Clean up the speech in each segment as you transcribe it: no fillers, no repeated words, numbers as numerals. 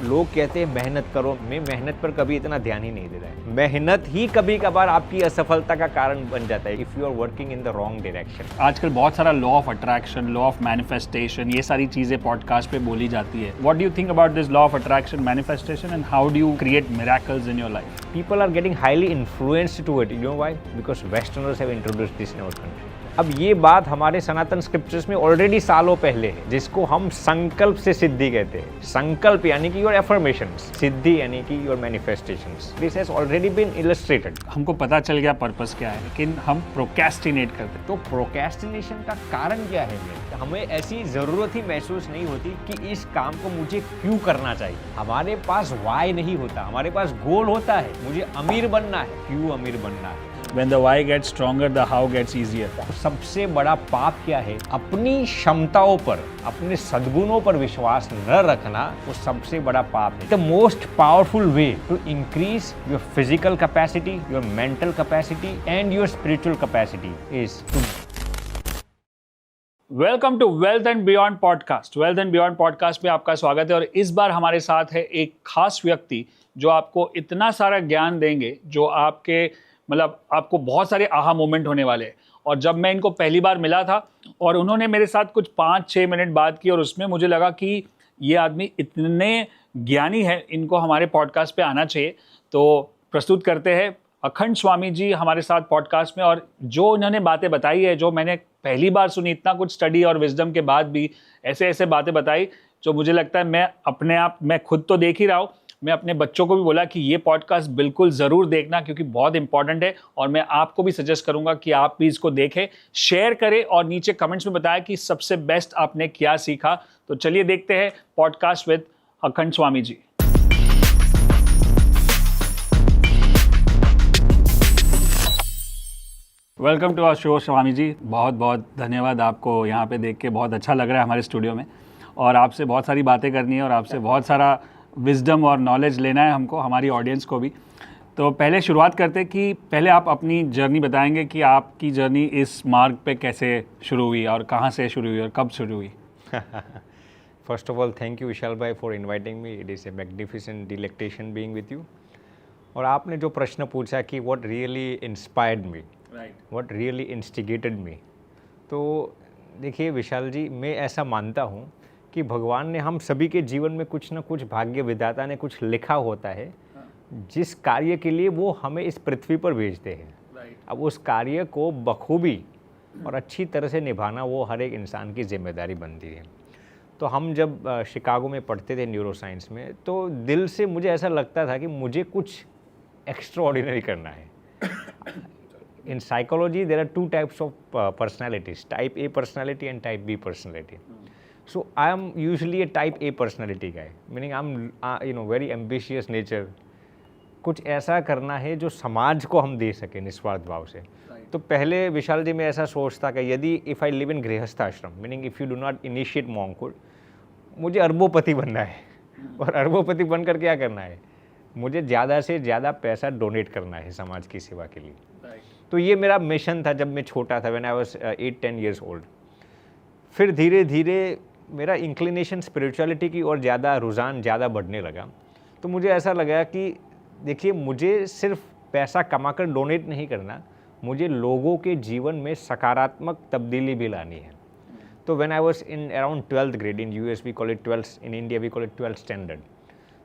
लोग कहते हैं मेहनत करो, मैं मेहनत पर कभी इतना ध्यान ही नहीं दे रहा है। मेहनत ही कभी कभार आपकी असफलता का कारण बन जाता है if you are working in the wrong direction. आजकल बहुत सारा law of attraction, law of manifestation, ये सारी चीज़ें पॉडकास्ट पे बोली जाती है। What do you think about this law of attraction, manifestation and how do you create miracles in your life? People are getting highly influenced to it. You know why? Because Westerners have introduced this in our country. अब ये बात हमारे सनातन scriptures में already सालों पहले है, जिसको हम संकल्प से सिद्धि कहते हैं। संकल्प यानी कि योर एफर्मेशंस, सिद्धि यानी कि your manifestations. This has already been illustrated. हमको पता चल गया पर्पस क्या है, लेकिन हम प्रोक्रेस्टिनेट करते हैं। तो प्रोक्रेस्टिनेशन का कारण क्या है? हमें ऐसी ज़रूरत ही महसूस नहीं होती कि इस काम को मुझे क्यों करना चाहिए। हमारे पास वाई नहीं होता, हमारे पास गोल होता है। मुझे अमीर बनना है, क्यों अमीर बनना है? When the why gets stronger, the how gets easier. सबसे बड़ा पाप क्या है? अपनी क्षमताओं पर, अपने सद्गुणों पर विश्वास न रखना, वो सबसे बड़ा पाप है। The most powerful way to increase your physical capacity, your mental capacity and your spiritual capacity is to welcome to Wealth and Beyond podcast. Wealth and Beyond podcast में आपका स्वागत है और इस बार हमारे साथ है एक खास व्यक्ति जो आपको इतना सारा ज्ञान देंगे, जो आपको बहुत सारे आहा मोमेंट होने वाले हैं। और जब मैं इनको पहली बार मिला था और उन्होंने मेरे साथ कुछ 5-6 मिनट बात की और उसमें मुझे लगा कि ये आदमी इतने ज्ञानी है, इनको हमारे पॉडकास्ट पे आना चाहिए। तो प्रस्तुत करते हैं अखंड स्वामी जी हमारे साथ पॉडकास्ट में। और जो इन्होंने बातें बताई है, जो मैंने पहली बार सुनी, इतना कुछ स्टडी और विजडम के बाद भी ऐसे ऐसे बातें बताई, जो मुझे लगता है मैं खुद तो देख ही रहा हूँ, मैं अपने बच्चों को भी बोला कि ये पॉडकास्ट बिल्कुल ज़रूर देखना, क्योंकि बहुत इंपॉर्टेंट है। और मैं आपको भी सजेस्ट करूँगा कि आप भी इसको देखें, शेयर करें और नीचे कमेंट्स में बताएं कि सबसे बेस्ट आपने क्या सीखा। तो चलिए देखते हैं पॉडकास्ट विद अखंड Swami ji. Welcome to our show Swami ji. बहुत बहुत धन्यवाद, आपको यहाँ पे देख के बहुत अच्छा लग रहा है हमारे स्टूडियो में। और आपसे बहुत सारी बातें करनी है और आपसे बहुत सारा विजडम और नॉलेज लेना है हमको, हमारी ऑडियंस को भी। तो पहले शुरुआत करते हैं कि पहले आप अपनी जर्नी बताएंगे कि आपकी जर्नी इस मार्ग पे कैसे शुरू हुई और कहाँ से शुरू हुई और कब शुरू हुई। First of all thank you Vishal भाई for inviting me. It is a magnificent delectation being with you. और आपने जो प्रश्न पूछा कि what really inspired me, what really instigated me, तो देखिए विशाल जी, मैं ऐसा मानता हूँ कि भगवान ने हम सभी के जीवन में कुछ ना कुछ, भाग्य विधाता ने कुछ लिखा होता है, जिस कार्य के लिए वो हमें इस पृथ्वी पर भेजते हैं। अब उस कार्य को बखूबी और अच्छी तरह से निभाना वो हर एक इंसान की जिम्मेदारी बनती है। तो हम जब शिकागो में पढ़ते थे न्यूरो साइंस में, तो दिल से मुझे ऐसा लगता था कि मुझे कुछ एक्स्ट्रा ऑर्डिनरी करना है। In psychology, there are two types of personalities, type A personality and type B personality. So I am usually a type A personality guy, meaning I'm very ambitious nature. कुछ ऐसा करना है जो समाज को हम दे सकें निस्वार्थ भाव से। तो पहले विशाल जी मैं ऐसा सोचता कि यदि if I live in grihastha ashram, meaning if you do not initiate monkhood, मुझे अरबोपति बनना है। और अरबोपति बनकर क्या करना है? मुझे ज़्यादा से ज़्यादा पैसा डोनेट करना है समाज की सेवा के लिए। तो ये मेरा मिशन था जब मैं छोटा था, when I was 8-10 years old. फिर धीरे धीरे मेरा इंक्लिनेशन स्पिरिचुअलिटी की और ज़्यादा रुझान ज़्यादा बढ़ने लगा। तो मुझे ऐसा लगा कि देखिए, मुझे सिर्फ पैसा कमाकर डोनेट नहीं करना, मुझे लोगों के जीवन में सकारात्मक तब्दीली भी लानी है। तो when I was in around 12th grade, in US we call it 12th, in India we call it 12th standard.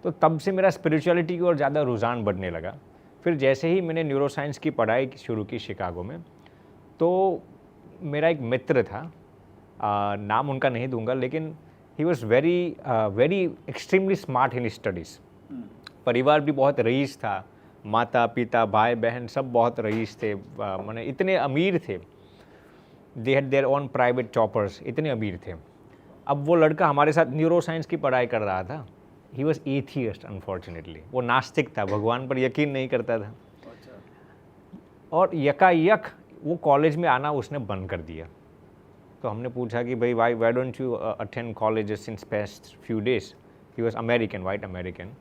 तो तब से मेरा स्पिरिचुअलिटी की ओर ज़्यादा रुझान बढ़ने लगा। फिर जैसे ही मैंने न्यूरो साइंस की पढ़ाई शुरू की शिकागो में, तो मेरा एक मित्र था, नाम उनका नहीं दूंगा, लेकिन he was very extremely smart in studies. परिवार भी बहुत रईस था, माता पिता भाई बहन सब बहुत रईस थे, माने इतने अमीर थे। They had their own private choppers, इतने अमीर थे। अब वो लड़का हमारे साथ न्यूरो साइंस की पढ़ाई कर रहा था। ही वॉज एथियस्ट अनफॉर्चुनेटली, वो नास्तिक था, भगवान पर यकीन नहीं करता था। और यकायक वो कॉलेज में आना उसने बंद कर दिया। तो हमने पूछा कि भाई Y don't you attend college since past few days. He was American, white American.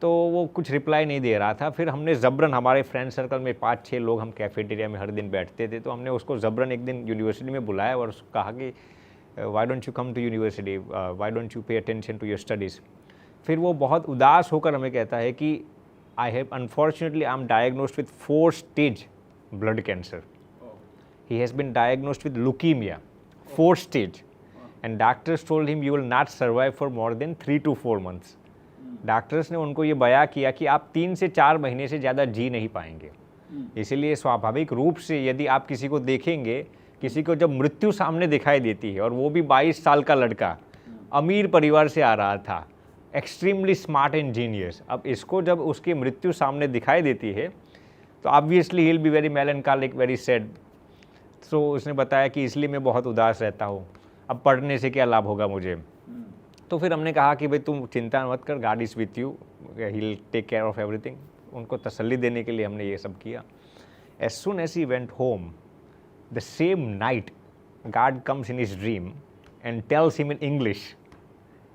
तो वो कुछ रिप्लाई नहीं दे रहा था। फिर हमने ज़बरन, हमारे फ्रेंड सर्कल में 5-6 लोग हम कैफेटेरिया में हर दिन बैठते थे, तो हमने उसको ज़बरन एक दिन यूनिवर्सिटी में बुलाया और उसको कहा कि why don't you come to university, why don't you pay attention to your studies. फिर वो बहुत उदास होकर हमें कहता है कि I have unfortunately I am diagnosed with 4 stage blood cancer. He has been diagnosed with leukemia, 4 stage, and doctors told him you will not survive for more than 3 to 4 months. Doctors ने उनको ये बयां किया कि आप 3 से 4 महीने से ज़्यादा जी नहीं पाएंगे. इसीलिए स्वाभाविक रूप से यदि आप किसी को देखेंगे, किसी को जब मृत्यु सामने दिखाई देती है और वो भी 22 साल का लड़का, अमीर परिवार से आ रहा था, एक्सट्रीमली स्मार्ट इंजीनियर्स, अब इसको जब उसकी मृत्यु सामने दिखाई देती है तो obviously he will be very melancholic, very sad. तो उसने बताया कि इसलिए मैं बहुत उदास रहता हूँ, अब पढ़ने से क्या लाभ होगा मुझे. तो फिर हमने कहा कि भाई तुम चिंता मत कर, God is with you, he will take care of everything. उनको तसल्ली देने के लिए हमने ये सब किया. As soon as he went home, the same night God comes in his dream and tells him in English,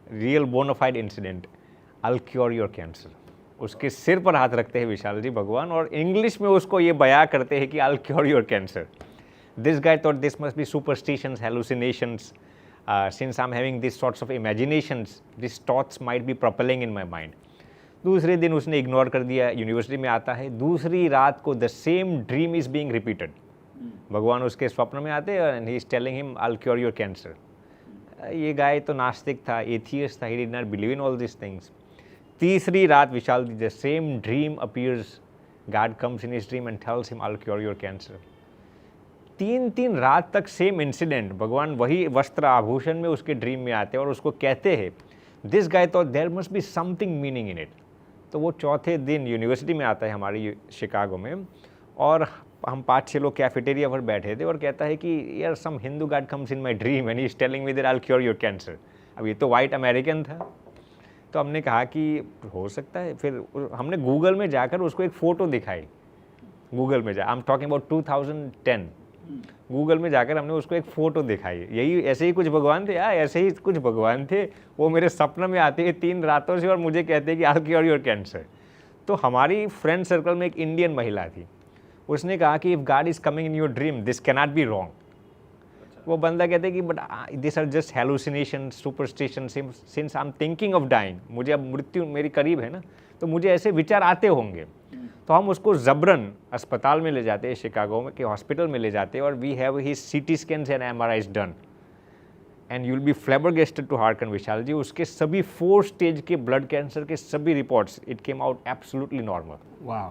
real bonafide incident, I will cure your cancer. उसके सिर पर हाथ रखते हैं विशाल जी भगवान और इंग्लिश में उसको ये बयां करते हैं कि आई will cure your cancer. This guy thought this must be superstitions, hallucinations. Since I'm having these sorts of imaginations, these thoughts might be propelling in my mind. दूसरे दिन उसने इग्नोर कर दिया. यूनिवर्सिटी में आता है, दूसरी रात को the same dream is being repeated. भगवान उसके स्वप्न में आते हैं and he is telling him I will cure your cancer. ये गाय तो नास्तिक था, एथियस्ट था, he did not believe in all this things. तीसरी रात विशाल दी, the same dream appears, God comes in his dream and tells him I will cure your cancer. 3 रात तक सेम इंसिडेंट, भगवान वही वस्त्र आभूषण में उसके ड्रीम में आते हैं और उसको कहते हैं दिस गाय तो there must be something meaning in it. तो वो चौथे दिन यूनिवर्सिटी में आता है हमारी शिकागो में और हम 5-6 लोग कैफेटेरिया पर बैठे थे और कहता है कि यार some Hindu God comes in my dream and he is telling me that I will cure your cancer. अब ये तो वाइट अमेरिकन था. तो हमने कहा कि हो सकता है. फिर हमने गूगल में जाकर उसको एक फ़ोटो दिखाई. गूगल में I am talking about 2010. Google में जाकर हमने उसको एक फ़ोटो दिखाई. यही ऐसे ही कुछ भगवान थे यार, ऐसे ही कुछ भगवान थे. वो मेरे सपने में आते हैं 3 रातों से और मुझे कहते हैं कि आई विल क्योर योर कैंसर. तो हमारी फ्रेंड सर्कल में एक इंडियन महिला थी. उसने कहा कि if God is coming in your dream this can not be wrong. वो बंदा कहते हैं कि but this are just hallucination, superstition, since I am thinking of dying, मुझे अब मृत्यु मेरी करीब है ना, तो मुझे ऐसे विचार आते होंगे. तो हम उसको ज़बरन अस्पताल में ले जाते हैं, शिकागो में के हॉस्पिटल में ले जाते हैं और we have he CT scans and MRIs done and you will be flabbergasted to harken Vishal ji. उसके सभी 4 स्टेज के ब्लड कैंसर के सभी reports, it came out absolutely normal. वाह.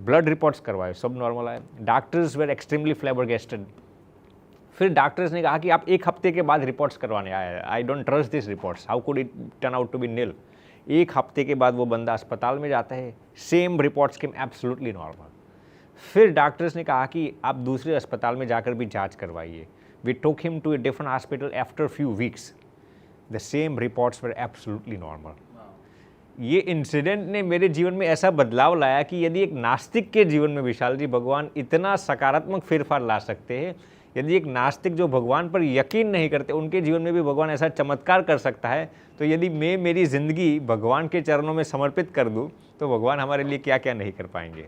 ब्लड रिपोर्ट्स करवाए, सब नॉर्मल आए. Doctors were extremely flabbergasted. फिर डॉक्टर्स ने कहा कि आप 1 हफ्ते के बाद रिपोर्ट्स करवाने आए. I don't trust this reports, how could it turn out to be nil. 1 हफ्ते के बाद वो बंदा अस्पताल में जाता है, सेम रिपोर्ट्स केम एब्सोल्युटली नॉर्मल. फिर डॉक्टर्स ने कहा कि आप दूसरे अस्पताल में जाकर भी जांच करवाइए. We took him to a different hospital after few weeks, the same reports were absolutely normal. ये इंसिडेंट ने मेरे जीवन में ऐसा बदलाव लाया कि यदि एक नास्तिक के जीवन में विशाल जी भगवान इतना सकारात्मक फेरफार ला सकते हैं, यदि एक नास्तिक जो भगवान पर यकीन नहीं करते उनके जीवन में भी भगवान ऐसा चमत्कार कर सकता है, तो यदि मैं मेरी ज़िंदगी भगवान के चरणों में समर्पित कर दूं तो भगवान हमारे लिए क्या क्या नहीं कर पाएंगे.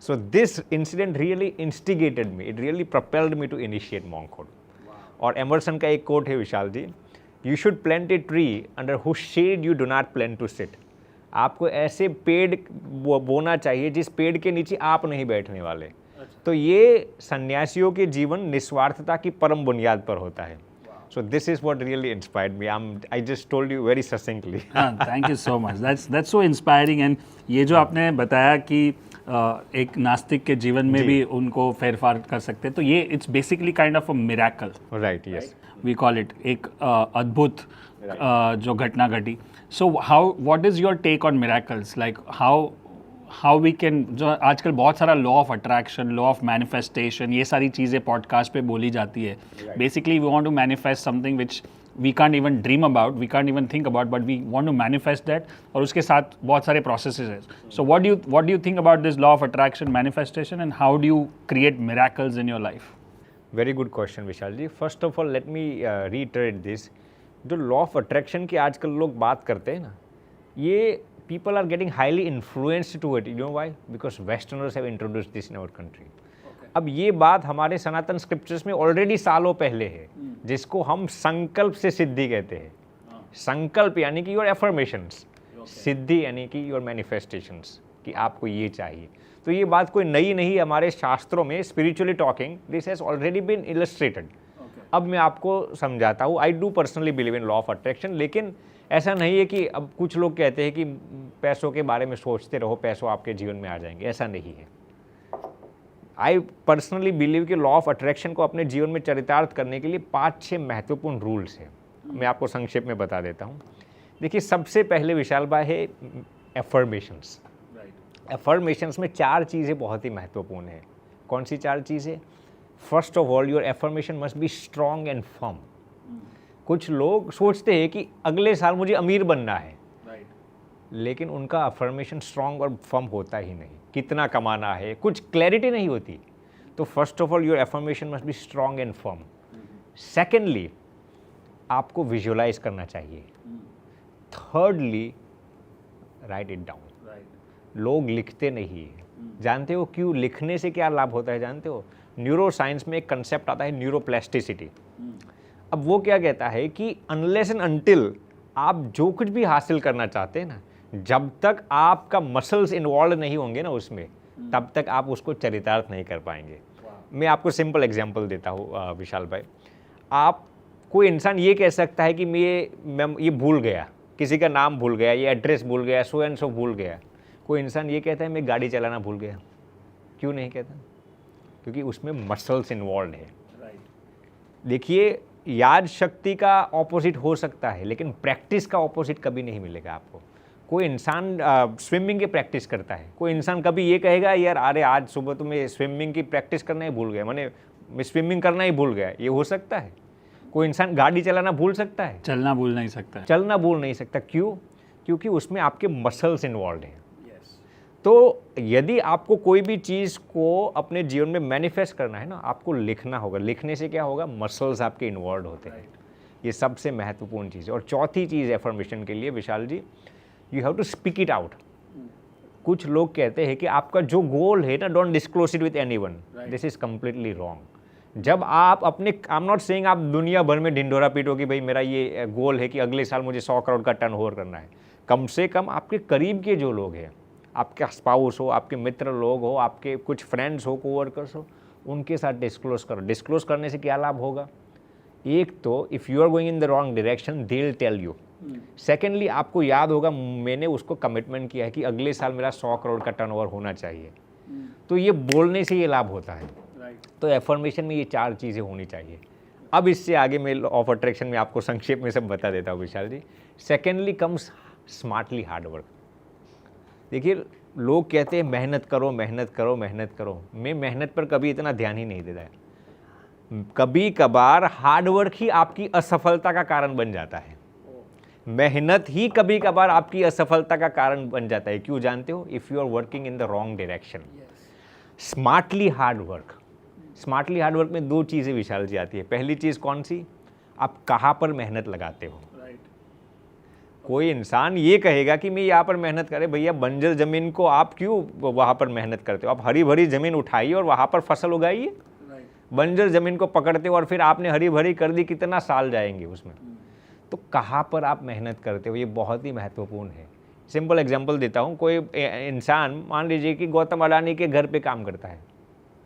So this incident really instigated me, it really propelled me to initiate monkhood. और एमर्सन का एक कोट है Vishal ji, you should plant a tree under whose shade you do not plan to sit. आपको ऐसे पेड़ बोना चाहिए जिस पेड़ के नीचे आप नहीं बैठने वाले. तो ये सन्यासियों के जीवन निस्वार्थता की परम बुनियाद पर होता है. So this is what really inspired me. I just told you very succinctly. Thank you so much. That's so inspiring. And ये जो आपने बताया कि एक नास्तिक के जीवन में भी उनको फेरफार कर सकते हैं, तो ये it's basically kind of a miracle. Right, yes, we call it एक अद्भुत जो घटना घटी. So how, what is your take on miracles? Like how we can, जो आजकल बहुत सारा law of attraction, law of manifestation, ये सारी चीज़ें पॉडकास्ट पे बोली जाती है. Basically we want to manifest something which we can't even dream about, we can't even think about, but we want to manifest that. और उसके साथ बहुत सारे प्रोसेसेस हैं. So what do you think about this law of attraction, manifestation, and how do you create miracles in your life? Very good question Vishal ji. First of all let me reiterate this. जो law of attraction की आजकल लोग बात करते हैं ना, ये people are getting highly influenced to it. You know why? Because Westerners have introduced this in our country. अब ये बात हमारे सनातन स्क्रिप्चर्स में ऑलरेडी सालों पहले है, जिसको हम संकल्प से सिद्धि कहते हैं. संकल्प यानी कि योर एफर्मेशंस. सिद्धि यानी कि योर मैनिफेस्टेशंस, कि आपको ये चाहिए। तो ये बात कोई नई नहीं, हमारे शास्त्रों में spiritually talking this has already been illustrated. अब मैं आपको समझाता हूँ। I do personally believe in law of attraction, लेकिन ऐसा नहीं है कि अब कुछ लोग कहते हैं कि पैसों के बारे में सोचते रहो, पैसों आपके जीवन में आ जाएंगे, ऐसा नहीं है। आई पर्सनली बिलीव कि लॉ ऑफ अट्रैक्शन को अपने जीवन में चरितार्थ करने के लिए 5-6 महत्वपूर्ण रूल्स हैं। मैं आपको संक्षेप में बता देता हूँ। देखिए, सबसे पहले विशाल भाई है एफर्मेशंस। एफर्मेशंस में 4 चीज़ें बहुत ही महत्वपूर्ण हैं। कौन सी 4 चीज़ें? First of all, your affirmation must be strong and firm. कुछ लोग सोचते हैं कि अगले साल मुझे अमीर बनना है, लेकिन उनका अफर्मेशन स्ट्रॉन्ग और फर्म होता ही नहीं। कितना कमाना है, कुछ क्लैरिटी नहीं होती। तो first of all, your affirmation must be strong and firm. Secondly, आपको विजुअलाइज करना चाहिए। Thirdly, right it down. लोग लिखते नहीं है। जानते हो क्यों? लिखने से क्या लाभ होता है जानते हो? न्यूरो साइंस में एक कंसेप्ट आता है न्यूरोप्लास्टिसिटी। अब वो क्या कहता है कि अनलेस एंड अनटिल आप जो कुछ भी हासिल करना चाहते हैं ना, जब तक आपका मसल्स इन्वॉल्व नहीं होंगे ना उसमें, तब तक आप उसको चरितार्थ नहीं कर पाएंगे। मैं आपको सिंपल एग्जांपल देता हूँ विशाल भाई। आप कोई इंसान ये कह सकता है कि मैं ये भूल गया, किसी का नाम भूल गया, ये एड्रेस भूल गया, सो एंड सो भूल गया। कोई इंसान ये कहता है मैं गाड़ी चलाना भूल गया। क्यों नहीं कहता? क्योंकि उसमें मसल्स इन्वॉल्व है। देखिए, याद शक्ति का ऑपोजिट हो सकता है, लेकिन प्रैक्टिस का ऑपोजिट कभी नहीं मिलेगा आपको। कोई इंसान स्विमिंग की प्रैक्टिस करता है, कोई इंसान कभी ये कहेगा यार अरे आज सुबह तो मैं स्विमिंग की प्रैक्टिस करना ही भूल गया, मैं स्विमिंग करना ही भूल गया। ये हो सकता है? कोई इंसान गाड़ी चलाना भूल सकता है? चलना भूल नहीं सकता। चलना भूल नहीं सकता। क्यों? क्योंकि उसमें आपके मसल्स इन्वॉल्व हैं। तो यदि आपको कोई भी चीज़ को अपने जीवन में मैनिफेस्ट करना है ना, आपको लिखना होगा। लिखने से क्या होगा? मसल्स आपके इन्वॉल्व होते हैं। ये सबसे महत्वपूर्ण चीज़ है। और चौथी चीज़ एफर्मेशन के लिए Vishal ji, you have to speak it out. कुछ लोग कहते हैं कि आपका जो गोल है ना, don't disclose it with anyone. This is completely wrong. जब आप अपने, आई एम नॉट सेइंग आप दुनिया भर में ढिंढोरा पीटो कि भाई मेरा ये गोल है कि अगले साल मुझे 100 करोड़ का टर्नओवर करना है। कम से कम आपके करीब के जो लोग हैं, आपका स्पाउस हो, आपके मित्र लोग हो, आपके कुछ फ्रेंड्स हो, कोवर्कर्स हो, उनके साथ डिस्क्लोज करो। डिस्क्लोज करने से क्या लाभ होगा? एक तो if you are going in the wrong direction they will tell you. Secondly, आपको याद होगा मैंने उसको कमिटमेंट किया है कि अगले साल मेरा 100 करोड़ का टर्नओवर होना चाहिए। तो ये बोलने से ये लाभ होता है। तो एफर्मेशन में ये 4 चीज़ें होनी चाहिए। अब इससे आगे मैं लॉ ऑफ अट्रैक्शन में आपको संक्षेप में सब बता देता हूँ Vishal ji. Secondly comes smartly hard work. देखिए, लोग कहते हैं मेहनत करो मेहनत करो मेहनत करो। मैं मेहनत पर कभी इतना ध्यान ही नहीं देता है। कभी कभार हार्डवर्क ही आपकी असफलता का कारण बन जाता है। मेहनत ही कभी कभार आपकी असफलता का कारण बन जाता है। क्यों जानते हो? If you are working in the wrong direction. Smartly hard work. Smartly hard work में 2 चीज़ें विशाल जी आती है। पहली चीज़ कौन सी? आप कहाँ पर मेहनत लगाते हो। कोई इंसान ये कहेगा कि मैं यहाँ पर मेहनत करे, भैया बंजर ज़मीन को आप क्यों वहाँ पर मेहनत करते हो? आप हरी भरी ज़मीन उठाइए और वहाँ पर फसल उगाइए। बंजर ज़मीन को पकड़ते हो और फिर आपने हरी भरी कर दी, कितना साल जाएंगे उसमें। तो कहाँ पर आप मेहनत करते हो, ये बहुत ही महत्वपूर्ण है। सिंपल एग्जांपल देता हूँ। कोई इंसान मान लीजिए कि गौतम अडानी के घर पे काम करता है।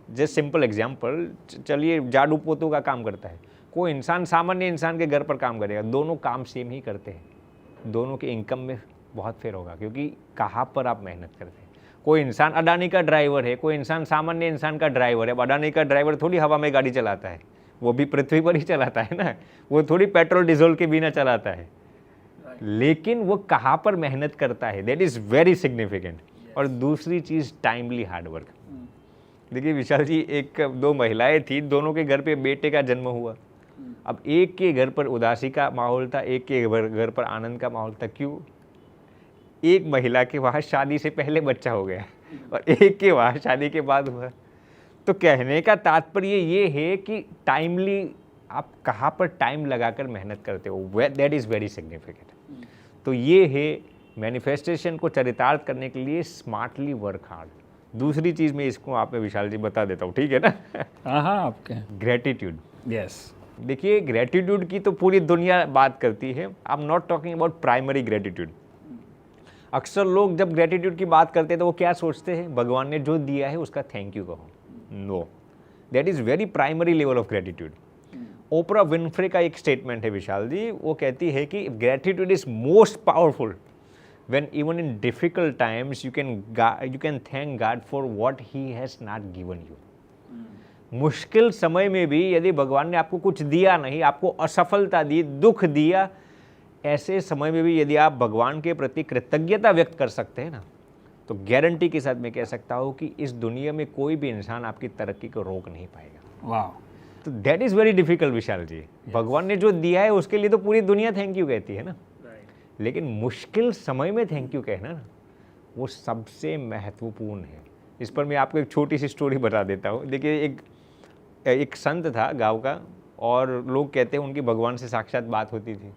जस्ट सिंपल एग्जांपल, चलिए झाड़ू पोतू का काम करता है। कोई इंसान सामान्य इंसान के घर पर काम करेगा, दोनों काम सेम ही करते हैं, दोनों के इनकम में बहुत फेर होगा, क्योंकि कहाँ पर आप मेहनत करते हैं। कोई इंसान अडानी का ड्राइवर है, कोई इंसान सामान्य इंसान का ड्राइवर है। अब अडानी का ड्राइवर थोड़ी हवा में गाड़ी चलाता है, वो भी पृथ्वी पर ही चलाता है ना, वो थोड़ी पेट्रोल डीजल के बिना चलाता है। लेकिन वो कहाँ पर मेहनत करता है, दैट इज़ वेरी सिग्निफिकेंट। और दूसरी चीज़ टाइमली हार्डवर्क। देखिए विशाल जी, 1-2 महिलाएं थी, दोनों के घर पे बेटे का जन्म हुआ। अब एक के घर पर उदासी का माहौल था, एक के घर पर आनंद का माहौल था। क्यों? एक महिला के वहाँ शादी से पहले बच्चा हो गया और एक के वहाँ शादी के बाद हुआ। तो कहने का तात्पर्य ये है कि टाइमली आप कहाँ पर टाइम लगाकर मेहनत करते हो, दैट इज़ वेरी सिग्निफिकेंट। तो ये है मैनिफेस्टेशन को चरितार्थ करने के लिए स्मार्टली वर्क हार्ड। दूसरी चीज़ मैं इसको आप में विशाल जी बता देता हूँ, ठीक है ना? हाँ, आपके ग्रेटिट्यूड। यस। देखिए, ग्रेटिट्यूड की तो पूरी दुनिया बात करती है। I am not talking about primary gratitude. अक्सर लोग जब ग्रेटिट्यूड की बात करते हैं तो वो क्या सोचते हैं, भगवान ने जो दिया है उसका थैंक यू कहो। No, that is very primary level of gratitude. Oprah Winfrey का एक स्टेटमेंट है विशाल जी, वो कहती है कि gratitude is most powerful when even in difficult times you can thank God for what he has not given you. मुश्किल समय में भी यदि भगवान ने आपको कुछ दिया नहीं, आपको असफलता दी, दुख दिया, ऐसे समय में भी यदि आप भगवान के प्रति कृतज्ञता व्यक्त कर सकते हैं ना, तो गारंटी के साथ मैं कह सकता हूँ कि इस दुनिया में कोई भी इंसान आपकी तरक्की को रोक नहीं पाएगा। वाह, तो दैट इज़ वेरी डिफिकल्ट विशाल जी। भगवान ने जो दिया है उसके लिए तो पूरी दुनिया थैंक यू कहती है ना, लेकिन मुश्किल समय में थैंक यू कहना ना, वो सबसे महत्वपूर्ण है। इस पर मैं आपको एक छोटी सी स्टोरी बता देता हूँ। देखिए, एक संत था गांव का, और लोग कहते हैं उनकी भगवान से साक्षात बात होती थी।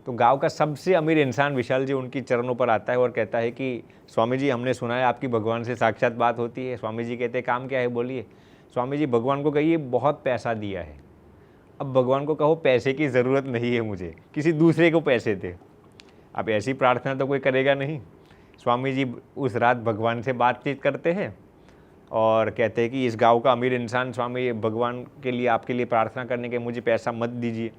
तो गांव का सबसे अमीर इंसान विशाल जी उनकी चरणों पर आता है और कहता है कि स्वामी जी, हमने सुना है आपकी भगवान से साक्षात बात होती है। स्वामी जी कहते हैं काम क्या है बोलिए। स्वामी जी, भगवान को कहिए बहुत पैसा दिया है। अब भगवान को कहो पैसे की ज़रूरत नहीं है मुझे, किसी दूसरे को पैसे दे। अब ऐसी प्रार्थना तो कोई करेगा नहीं। स्वामी जी उस रात भगवान से बातचीत करते हैं और कहते हैं कि इस गांव का अमीर इंसान, स्वामी भगवान के लिए आपके लिए प्रार्थना करने के मुझे पैसा मत दीजिए।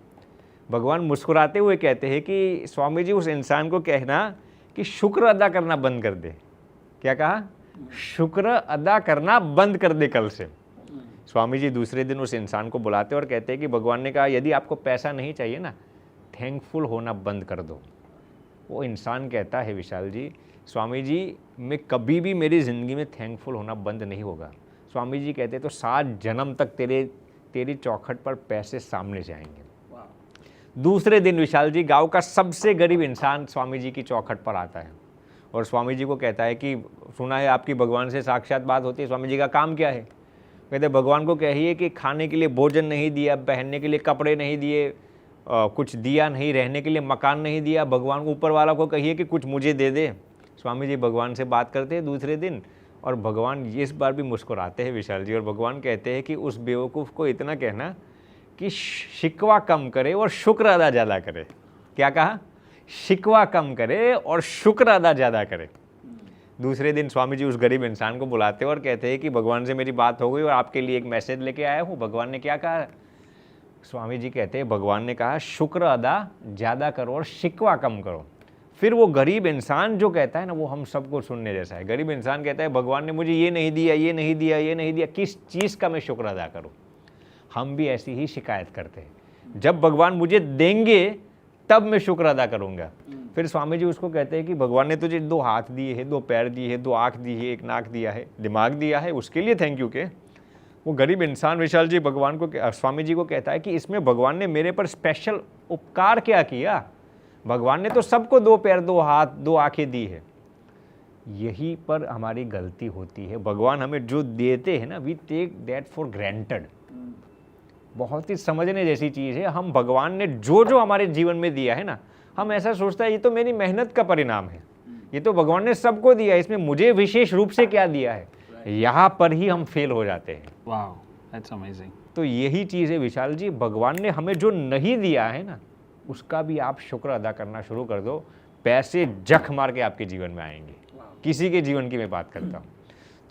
भगवान मुस्कुराते हुए कहते हैं कि स्वामी जी उस इंसान को कहना कि शुक्र अदा करना बंद कर दे। क्या कहा? शुक्र अदा करना बंद कर दे कल से। स्वामी जी दूसरे दिन उस इंसान को बुलाते और कहते हैं कि भगवान ने कहा यदि आपको पैसा नहीं चाहिए ना, थैंकफुल होना बंद कर दो। वो इंसान कहता है विशाल जी, स्वामी जी मैं कभी भी मेरी ज़िंदगी में थैंकफुल होना बंद नहीं होगा। स्वामी जी कहते तो 7 जन्म तक तेरी चौखट पर पैसे सामने से आएंगे। दूसरे दिन विशाल जी गांव का सबसे गरीब इंसान स्वामी जी की चौखट पर आता है और स्वामी जी को कहता है कि सुना है आपकी भगवान से साक्षात बात होती है। स्वामी जी का काम क्या है? कहते भगवान को कहिए कि खाने के लिए भोजन नहीं दिया, पहनने के लिए कपड़े नहीं दिए, कुछ दिया नहीं, रहने के लिए मकान नहीं दिया। भगवान को ऊपर वाला को कहिए कि कुछ मुझे दे दे। स्वामी जी भगवान से बात करते हैं दूसरे दिन और भगवान इस बार भी मुस्कुराते हैं विशाल जी, और भगवान कहते हैं कि उस बेवकूफ़ को इतना कहना कि शिकवा कम करे और शुक्र अदा ज़्यादा करे। क्या कहा? शिकवा कम करे और शुक्र अदा ज़्यादा करे। दूसरे दिन स्वामी जी उस गरीब इंसान को बुलाते हैं और कहते हैं कि भगवान से मेरी बात हो गई और आपके लिए एक मैसेज लेके आया हूँ। भगवान ने क्या कहा? स्वामी जी कहते हैं भगवान ने कहा शुक्र अदा ज़्यादा करो और शिकवा कम करो। फिर वो गरीब इंसान जो कहता है ना, वो हम सबको सुनने जैसा है। गरीब इंसान कहता है भगवान ने मुझे ये नहीं दिया, ये नहीं दिया, ये नहीं दिया, किस चीज़ का मैं शुक्र अदा करूँ? हम भी ऐसी ही शिकायत करते हैं, जब भगवान मुझे देंगे तब मैं शुक्र अदा करूँगा। फिर स्वामी जी उसको कहते हैं कि भगवान ने तुझे 2 हाथ दिए हैं, 2 पैर दिए हैं, 2 आँख दी है, 1 नाक दिया है, दिमाग दिया है, उसके लिए थैंक यू के। वो गरीब इंसान विशाल जी भगवान को, स्वामी जी को कहता है कि इसमें भगवान ने मेरे पर स्पेशल उपकार क्या किया? भगवान ने तो सबको 2 पैर, 2 हाथ, 2 आँखें दी है। यही पर हमारी गलती होती है। भगवान हमें जो देते हैं ना, we take that for granted. बहुत ही समझने जैसी चीज़ है। हम भगवान ने जो जो हमारे जीवन में दिया है ना, हम ऐसा सोचता है ये तो मेरी मेहनत का परिणाम है, ये तो भगवान ने सबको दिया है, इसमें मुझे विशेष रूप से क्या दिया है? यहाँ पर ही हम फेल हो जाते हैं। Wow, that's amazing. तो यही चीज़ है विशाल जी, भगवान ने हमें जो नहीं दिया है ना, उसका भी आप शुक्र अदा करना शुरू कर दो। पैसे जख मार के आपके जीवन में आएंगे। किसी के जीवन की मैं बात करता हूँ।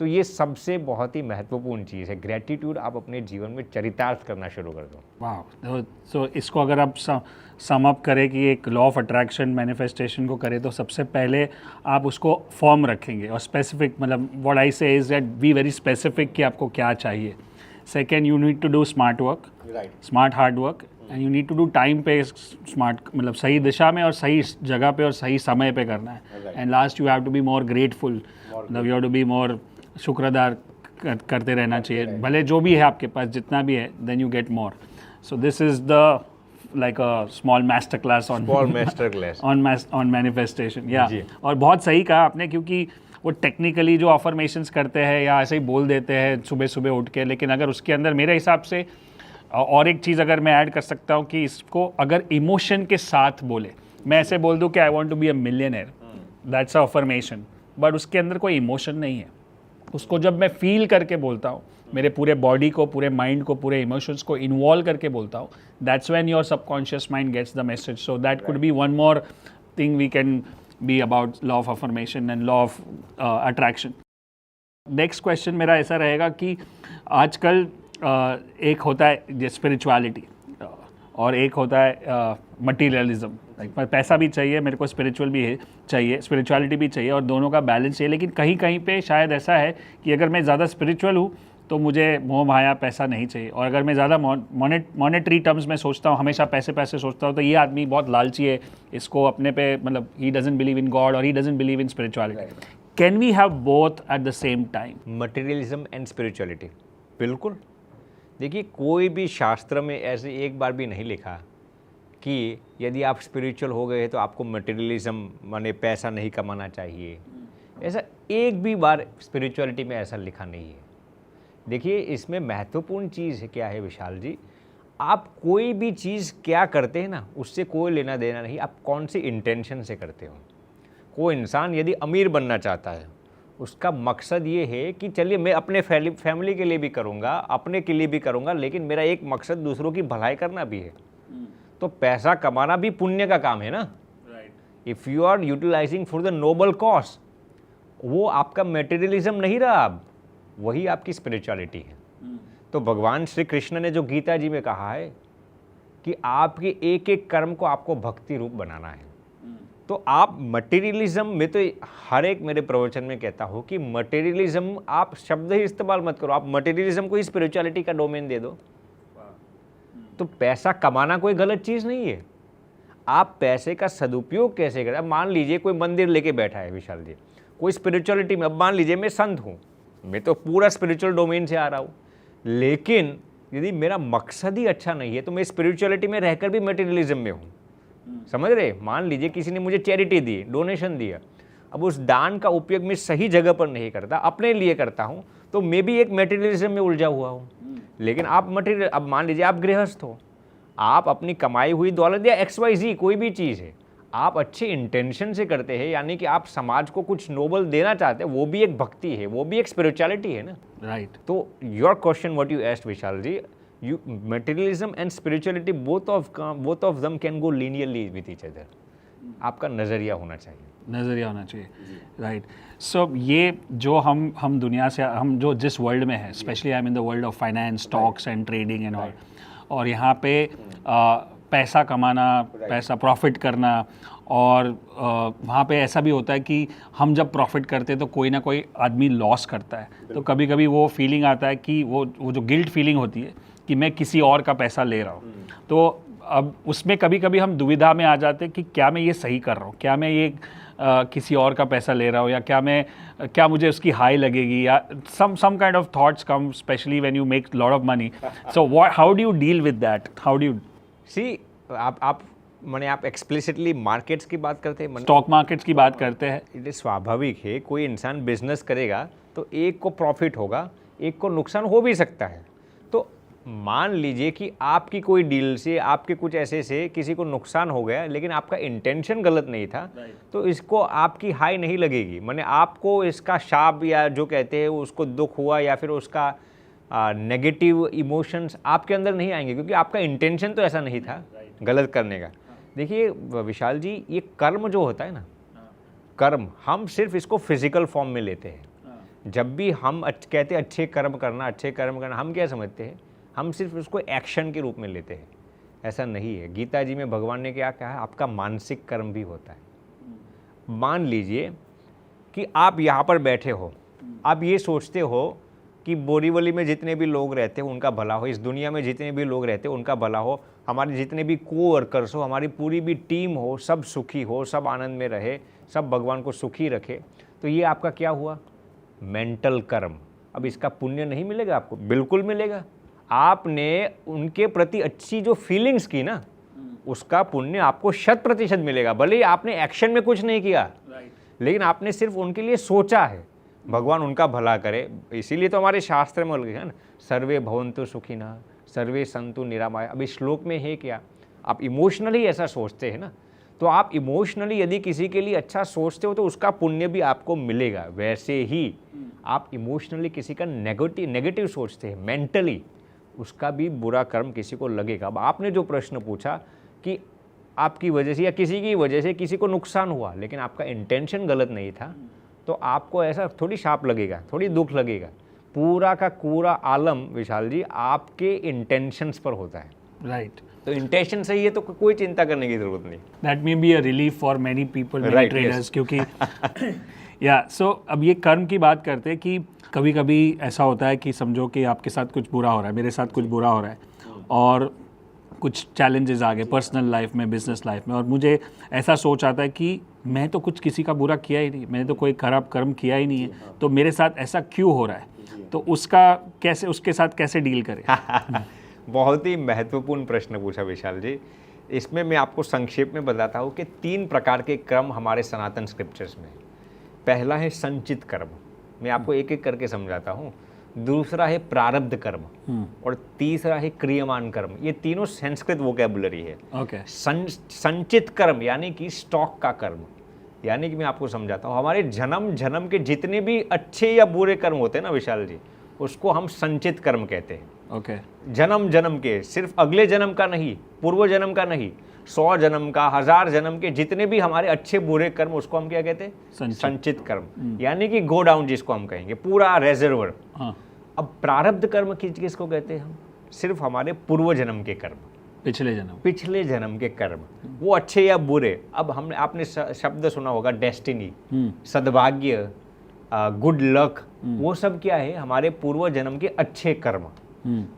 तो ये सबसे बहुत ही महत्वपूर्ण चीज़ है। ग्रेटिट्यूड आप अपने जीवन में चरितार्थ करना शुरू कर दो। वाह, तो इसको अगर आप सम अप करें कि एक लॉ ऑफ अट्रैक्शन मैनिफेस्टेशन को करें, तो सबसे पहले आप उसको फॉर्म रखेंगे और स्पेसिफिक, मतलब what I say is that be very specific कि आपको क्या चाहिए। Second, you need to do smart work, smart hard work, and you need to do time पे स्मार्ट, मतलब सही दिशा में और सही जगह पे और सही समय पे करना है। And last, you have to be more grateful, मतलब you have to be more शुक्रदार करते रहना चाहिए, भले जो भी है आपके पास, जितना भी है, then you get more. So this is the like a small master class on on manifestation। या और बहुत सही कहा आपने, क्योंकि वो टेक्निकली जो अफर्मेशंस करते हैं या ऐसे ही बोल देते हैं सुबह सुबह उठ के, लेकिन अगर उसके अंदर मेरे हिसाब से और एक चीज़ अगर मैं ऐड कर सकता हूँ कि इसको अगर इमोशन के साथ बोले, मैं ऐसे बोल दूँ कि I want to be a millionaire, that's a affirmation, but उसके अंदर कोई इमोशन नहीं है। उसको जब मैं फील करके बोलता हूँ, मेरे पूरे बॉडी को, पूरे माइंड को, पूरे इमोशंस को इन्वॉल्व करके बोलता हूँ, that's when your subconscious mind gets the message. So that could be one more thing we can be about law of affirmation and law of attraction. Next question मेरा ऐसा रहेगा कि आजकल एक होता है स्पिरिचुअलिटी और एक होता है मटीरियलिज्म। लाइक पैसा भी चाहिए मेरे को, स्पिरिचुअल भी है चाहिए, स्पिरिचुअलिटी भी चाहिए, और दोनों का बैलेंस चाहिए। लेकिन कहीं कहीं पे शायद ऐसा है कि अगर मैं ज़्यादा स्पिरिचुअल हूँ तो मुझे मोह माया पैसा नहीं चाहिए, और अगर मैं ज़्यादा मॉनेटरी टर्म्स में सोचता हूँ, हमेशा पैसे पैसे सोचता हूँ, तो ये आदमी बहुत लालची है, इसको अपने पे मतलब he doesn't believe in God और he doesn't believe in spirituality. Can we have both at the same time? Materialism and spirituality, बिल्कुल। देखिए, कोई भी शास्त्र में ऐसे एक बार भी नहीं लिखा कि यदि आप स्पिरिचुअल हो गए तो आपको मटेरियलिज्म माने पैसा नहीं कमाना चाहिए। ऐसा एक भी बार स्पिरिचुअलिटी में ऐसा लिखा नहीं है। देखिए, इसमें महत्वपूर्ण चीज़ क्या है विशाल जी, आप कोई भी चीज़ क्या करते हैं ना, उससे कोई लेना देना नहीं, आप कौन सी इंटेंशन से करते हो। कोई इंसान यदि अमीर बनना चाहता है, उसका मकसद ये है कि चलिए मैं अपने फैमिली के लिए भी करूँगा, अपने के लिए भी करूँगा, लेकिन मेरा एक मकसद दूसरों की भलाई करना भी है। तो पैसा कमाना भी पुण्य का काम है ना। If you are utilising for the noble cause, वो आपका मेटेरियलिज्म नहीं रहा, अब वही आपकी स्पिरिचुअलिटी है। तो भगवान श्री कृष्ण ने जो गीता जी में कहा है कि आपके एक एक कर्म को आपको भक्ति रूप बनाना है। तो आप मटेरियलिज्म में, तो हर एक मेरे प्रवचन में कहता हूँ कि मटेरियलिज्म आप शब्द ही इस्तेमाल मत करो, आप मटेरियलिज्म को ही स्पिरिचुअलिटी का डोमेन दे दो। तो पैसा कमाना कोई गलत चीज़ नहीं है, आप पैसे का सदुपयोग कैसे करें। अब मान लीजिए कोई मंदिर लेके बैठा है विशाल जी, कोई स्पिरिचुअलिटी में, अब मान लीजिए मैं संत हूँ, मैं तो पूरा स्पिरिचुअल डोमेन से आ रहा हूँ, लेकिन यदि मेरा मकसद ही अच्छा नहीं है तो मैं स्पिरिचुअलिटी में रहकर भी मटेरियलिज्म में हूँ। समझ रहे? मान लीजिए किसी ने मुझे चैरिटी दी, डोनेशन दिया, अब उस दान का उपयोग मैं सही जगह पर नहीं करता, अपने लिए करता हूँ, तो मैं भी एक मटेरियलिज्म में उलझा हुआ हूँ। लेकिन आप मटेरियल, अब मान लीजिए आप गृहस्थ हो, आप अपनी कमाई हुई दौलत या XYZ कोई भी चीज़ है, आप अच्छे इंटेंशन से करते हैं, यानी कि आप समाज को कुछ नोबल देना चाहते हैं, वो भी एक भक्ति है, वो भी एक स्पिरिचुअलिटी है ना। राइट। तो your question what you asked Vishal ji, you materialism and spirituality both of them can go linearly with each other। आपका नज़रिया होना चाहिए, नज़रिया होना चाहिए। राइट। सो ये जो हम दुनिया से, हम जो जिस वर्ल्ड में है, specially I am in the world of finance, stocks and trading and all, और यहाँ पे पैसा कमाना, पैसा प्रॉफिट करना, और वहाँ पे ऐसा भी होता है कि हम जब प्रॉफिट करते हैं तो कोई ना कोई आदमी लॉस करता है, तो कभी कभी वो फीलिंग आता है कि वो जो गिल्ट फीलिंग होती है कि मैं किसी और का पैसा ले रहा हूँ। तो अब उसमें कभी कभी हम दुविधा में आ जाते हैं कि क्या मैं ये सही कर रहा हूँ, क्या मैं ये किसी और का पैसा ले रहा हूँ, या क्या मुझे उसकी हाई लगेगी, या some kind of thoughts come especially when you make lot of money। so how do you deal with that? How do you see, आप मैंने आप एक्सप्लिसिटली मार्केट्स की बात करते हैं, स्टॉक मार्केट्स की बात करते हैं। ये स्वाभाविक है, कोई इंसान बिजनेस करेगा तो एक को प्रॉफिट होगा, एक को नुकसान हो भी सकता है। तो मान लीजिए कि आपकी कोई डील से, आपके कुछ ऐसे से किसी को नुकसान हो गया, लेकिन आपका इंटेंशन गलत नहीं था, तो इसको आपकी हाई नहीं लगेगी, माने आपको इसका शाप या जो कहते हैं उसको दुख हुआ या फिर उसका नेगेटिव इमोशंस आपके अंदर नहीं आएंगे, क्योंकि आपका इंटेंशन तो ऐसा नहीं था गलत करने का। देखिए विशाल जी, ये कर्म जो होता है ना, कर्म हम सिर्फ इसको फिजिकल फॉर्म में लेते हैं। जब भी हम कहते हैं अच्छे कर्म करना, हम क्या समझते हैं, हम सिर्फ उसको एक्शन के रूप में लेते हैं। ऐसा नहीं है। गीता जी में भगवान ने क्या कहा है, आपका मानसिक कर्म भी होता है। मान लीजिए कि आप यहाँ पर बैठे हो, आप ये सोचते हो कि बोरीवली में जितने भी लोग रहते हैं उनका भला हो, इस दुनिया में जितने भी लोग रहते हैं उनका भला हो, हमारे जितने भी कोवर्कर्स हो, हमारी पूरी भी टीम हो, सब सुखी हो, सब आनंद में रहे, सब भगवान को सुखी रखे। तो ये आपका क्या हुआ, मेंटल कर्म। अब इसका पुण्य नहीं मिलेगा आपको, बिल्कुल मिलेगा। आपने उनके प्रति अच्छी जो फीलिंग्स की ना, उसका पुण्य आपको 100% मिलेगा। भले ही आपने एक्शन में कुछ नहीं किया, लेकिन आपने सिर्फ उनके लिए सोचा है, भगवान उनका भला करे। इसीलिए तो हमारे शास्त्र में है ना, सर्वे भवन्तु सुखिनः सर्वे सन्तु निरामयाः। अब इस श्लोक में है क्या, आप इमोशनली ऐसा सोचते हैं ना, तो आप इमोशनली यदि किसी के लिए अच्छा सोचते हो तो उसका पुण्य भी आपको मिलेगा। वैसे ही आप इमोशनली किसी का नेगेटिव सोचते हैं, मेंटली, उसका भी बुरा कर्म किसी को लगेगा। अब आपने जो प्रश्न पूछा कि आपकी वजह से या किसी की वजह से किसी को नुकसान हुआ, लेकिन आपका इंटेंशन गलत नहीं था, तो आपको ऐसा थोड़ी शाप लगेगा, थोड़ी दुख लगेगा। पूरा का पूरा आलम विशाल जी आपके इंटेंशंस पर होता है। राइट। तो इंटेंशन सही है तो कोई चिंता करने की जरूरत नहीं। That may be a relief for many people, many Right, traders, yes. क्योंकि या सो अब ये कर्म की बात करते हैं कि कभी कभी ऐसा होता है कि समझो कि आपके साथ कुछ बुरा हो रहा है, मेरे साथ कुछ बुरा हो रहा है, और कुछ चैलेंजेस आ गए पर्सनल लाइफ में, बिजनेस लाइफ में, और मुझे ऐसा सोच आता है कि मैं तो कुछ किसी का बुरा किया ही नहीं, मैंने तो कोई खराब कर्म किया ही नहीं है, तो मेरे साथ ऐसा क्यों हो रहा है? तो उसका कैसे, उसके साथ कैसे डील करें? बहुत ही महत्वपूर्ण प्रश्न पूछा विशाल जी। इसमें मैं आपको संक्षेप में बताता हूँ कि 3 प्रकार के कर्म हमारे सनातन स्क्रिप्चर्स में। पहला है संचित कर्म, मैं आपको एक एक करके समझाता हूँ। दूसरा है प्रारब्ध कर्म, और तीसरा है क्रियमान कर्म। ये तीनों संस्कृत वोकैबुलरी है। ओके। संचित कर्म यानी कि स्टॉक का कर्म, यानी कि मैं आपको समझाता हूँ, हमारे जन्म जन्म के जितने भी अच्छे या बुरे कर्म होते हैं ना विशाल जी, उसको हम संचित कर्म कहते हैं। ओके। जन्म जन्म के, सिर्फ अगले जन्म का नहीं, पूर्व जन्म का नहीं, 100 जन्म का, 1000 जन्म के जितने भी हमारे अच्छे बुरे कर्म, उसको हम क्या कहते हैं? संचित कर्म, यानी कि गो डाउन जिसको हम कहेंगे, पूरा रेजर्वर। हाँ। अब प्रारब्ध कर्म किसको कहते हैं हम? सिर्फ हमारे पूर्व जन्म के कर्म, पिछले जन्म के कर्म, वो अच्छे या बुरे। अब हमने आपने शब्द सुना होगा डेस्टिनी, सद्भाग्य, गुड लक, वो सब क्या है? हमारे पूर्व जन्म के अच्छे कर्म।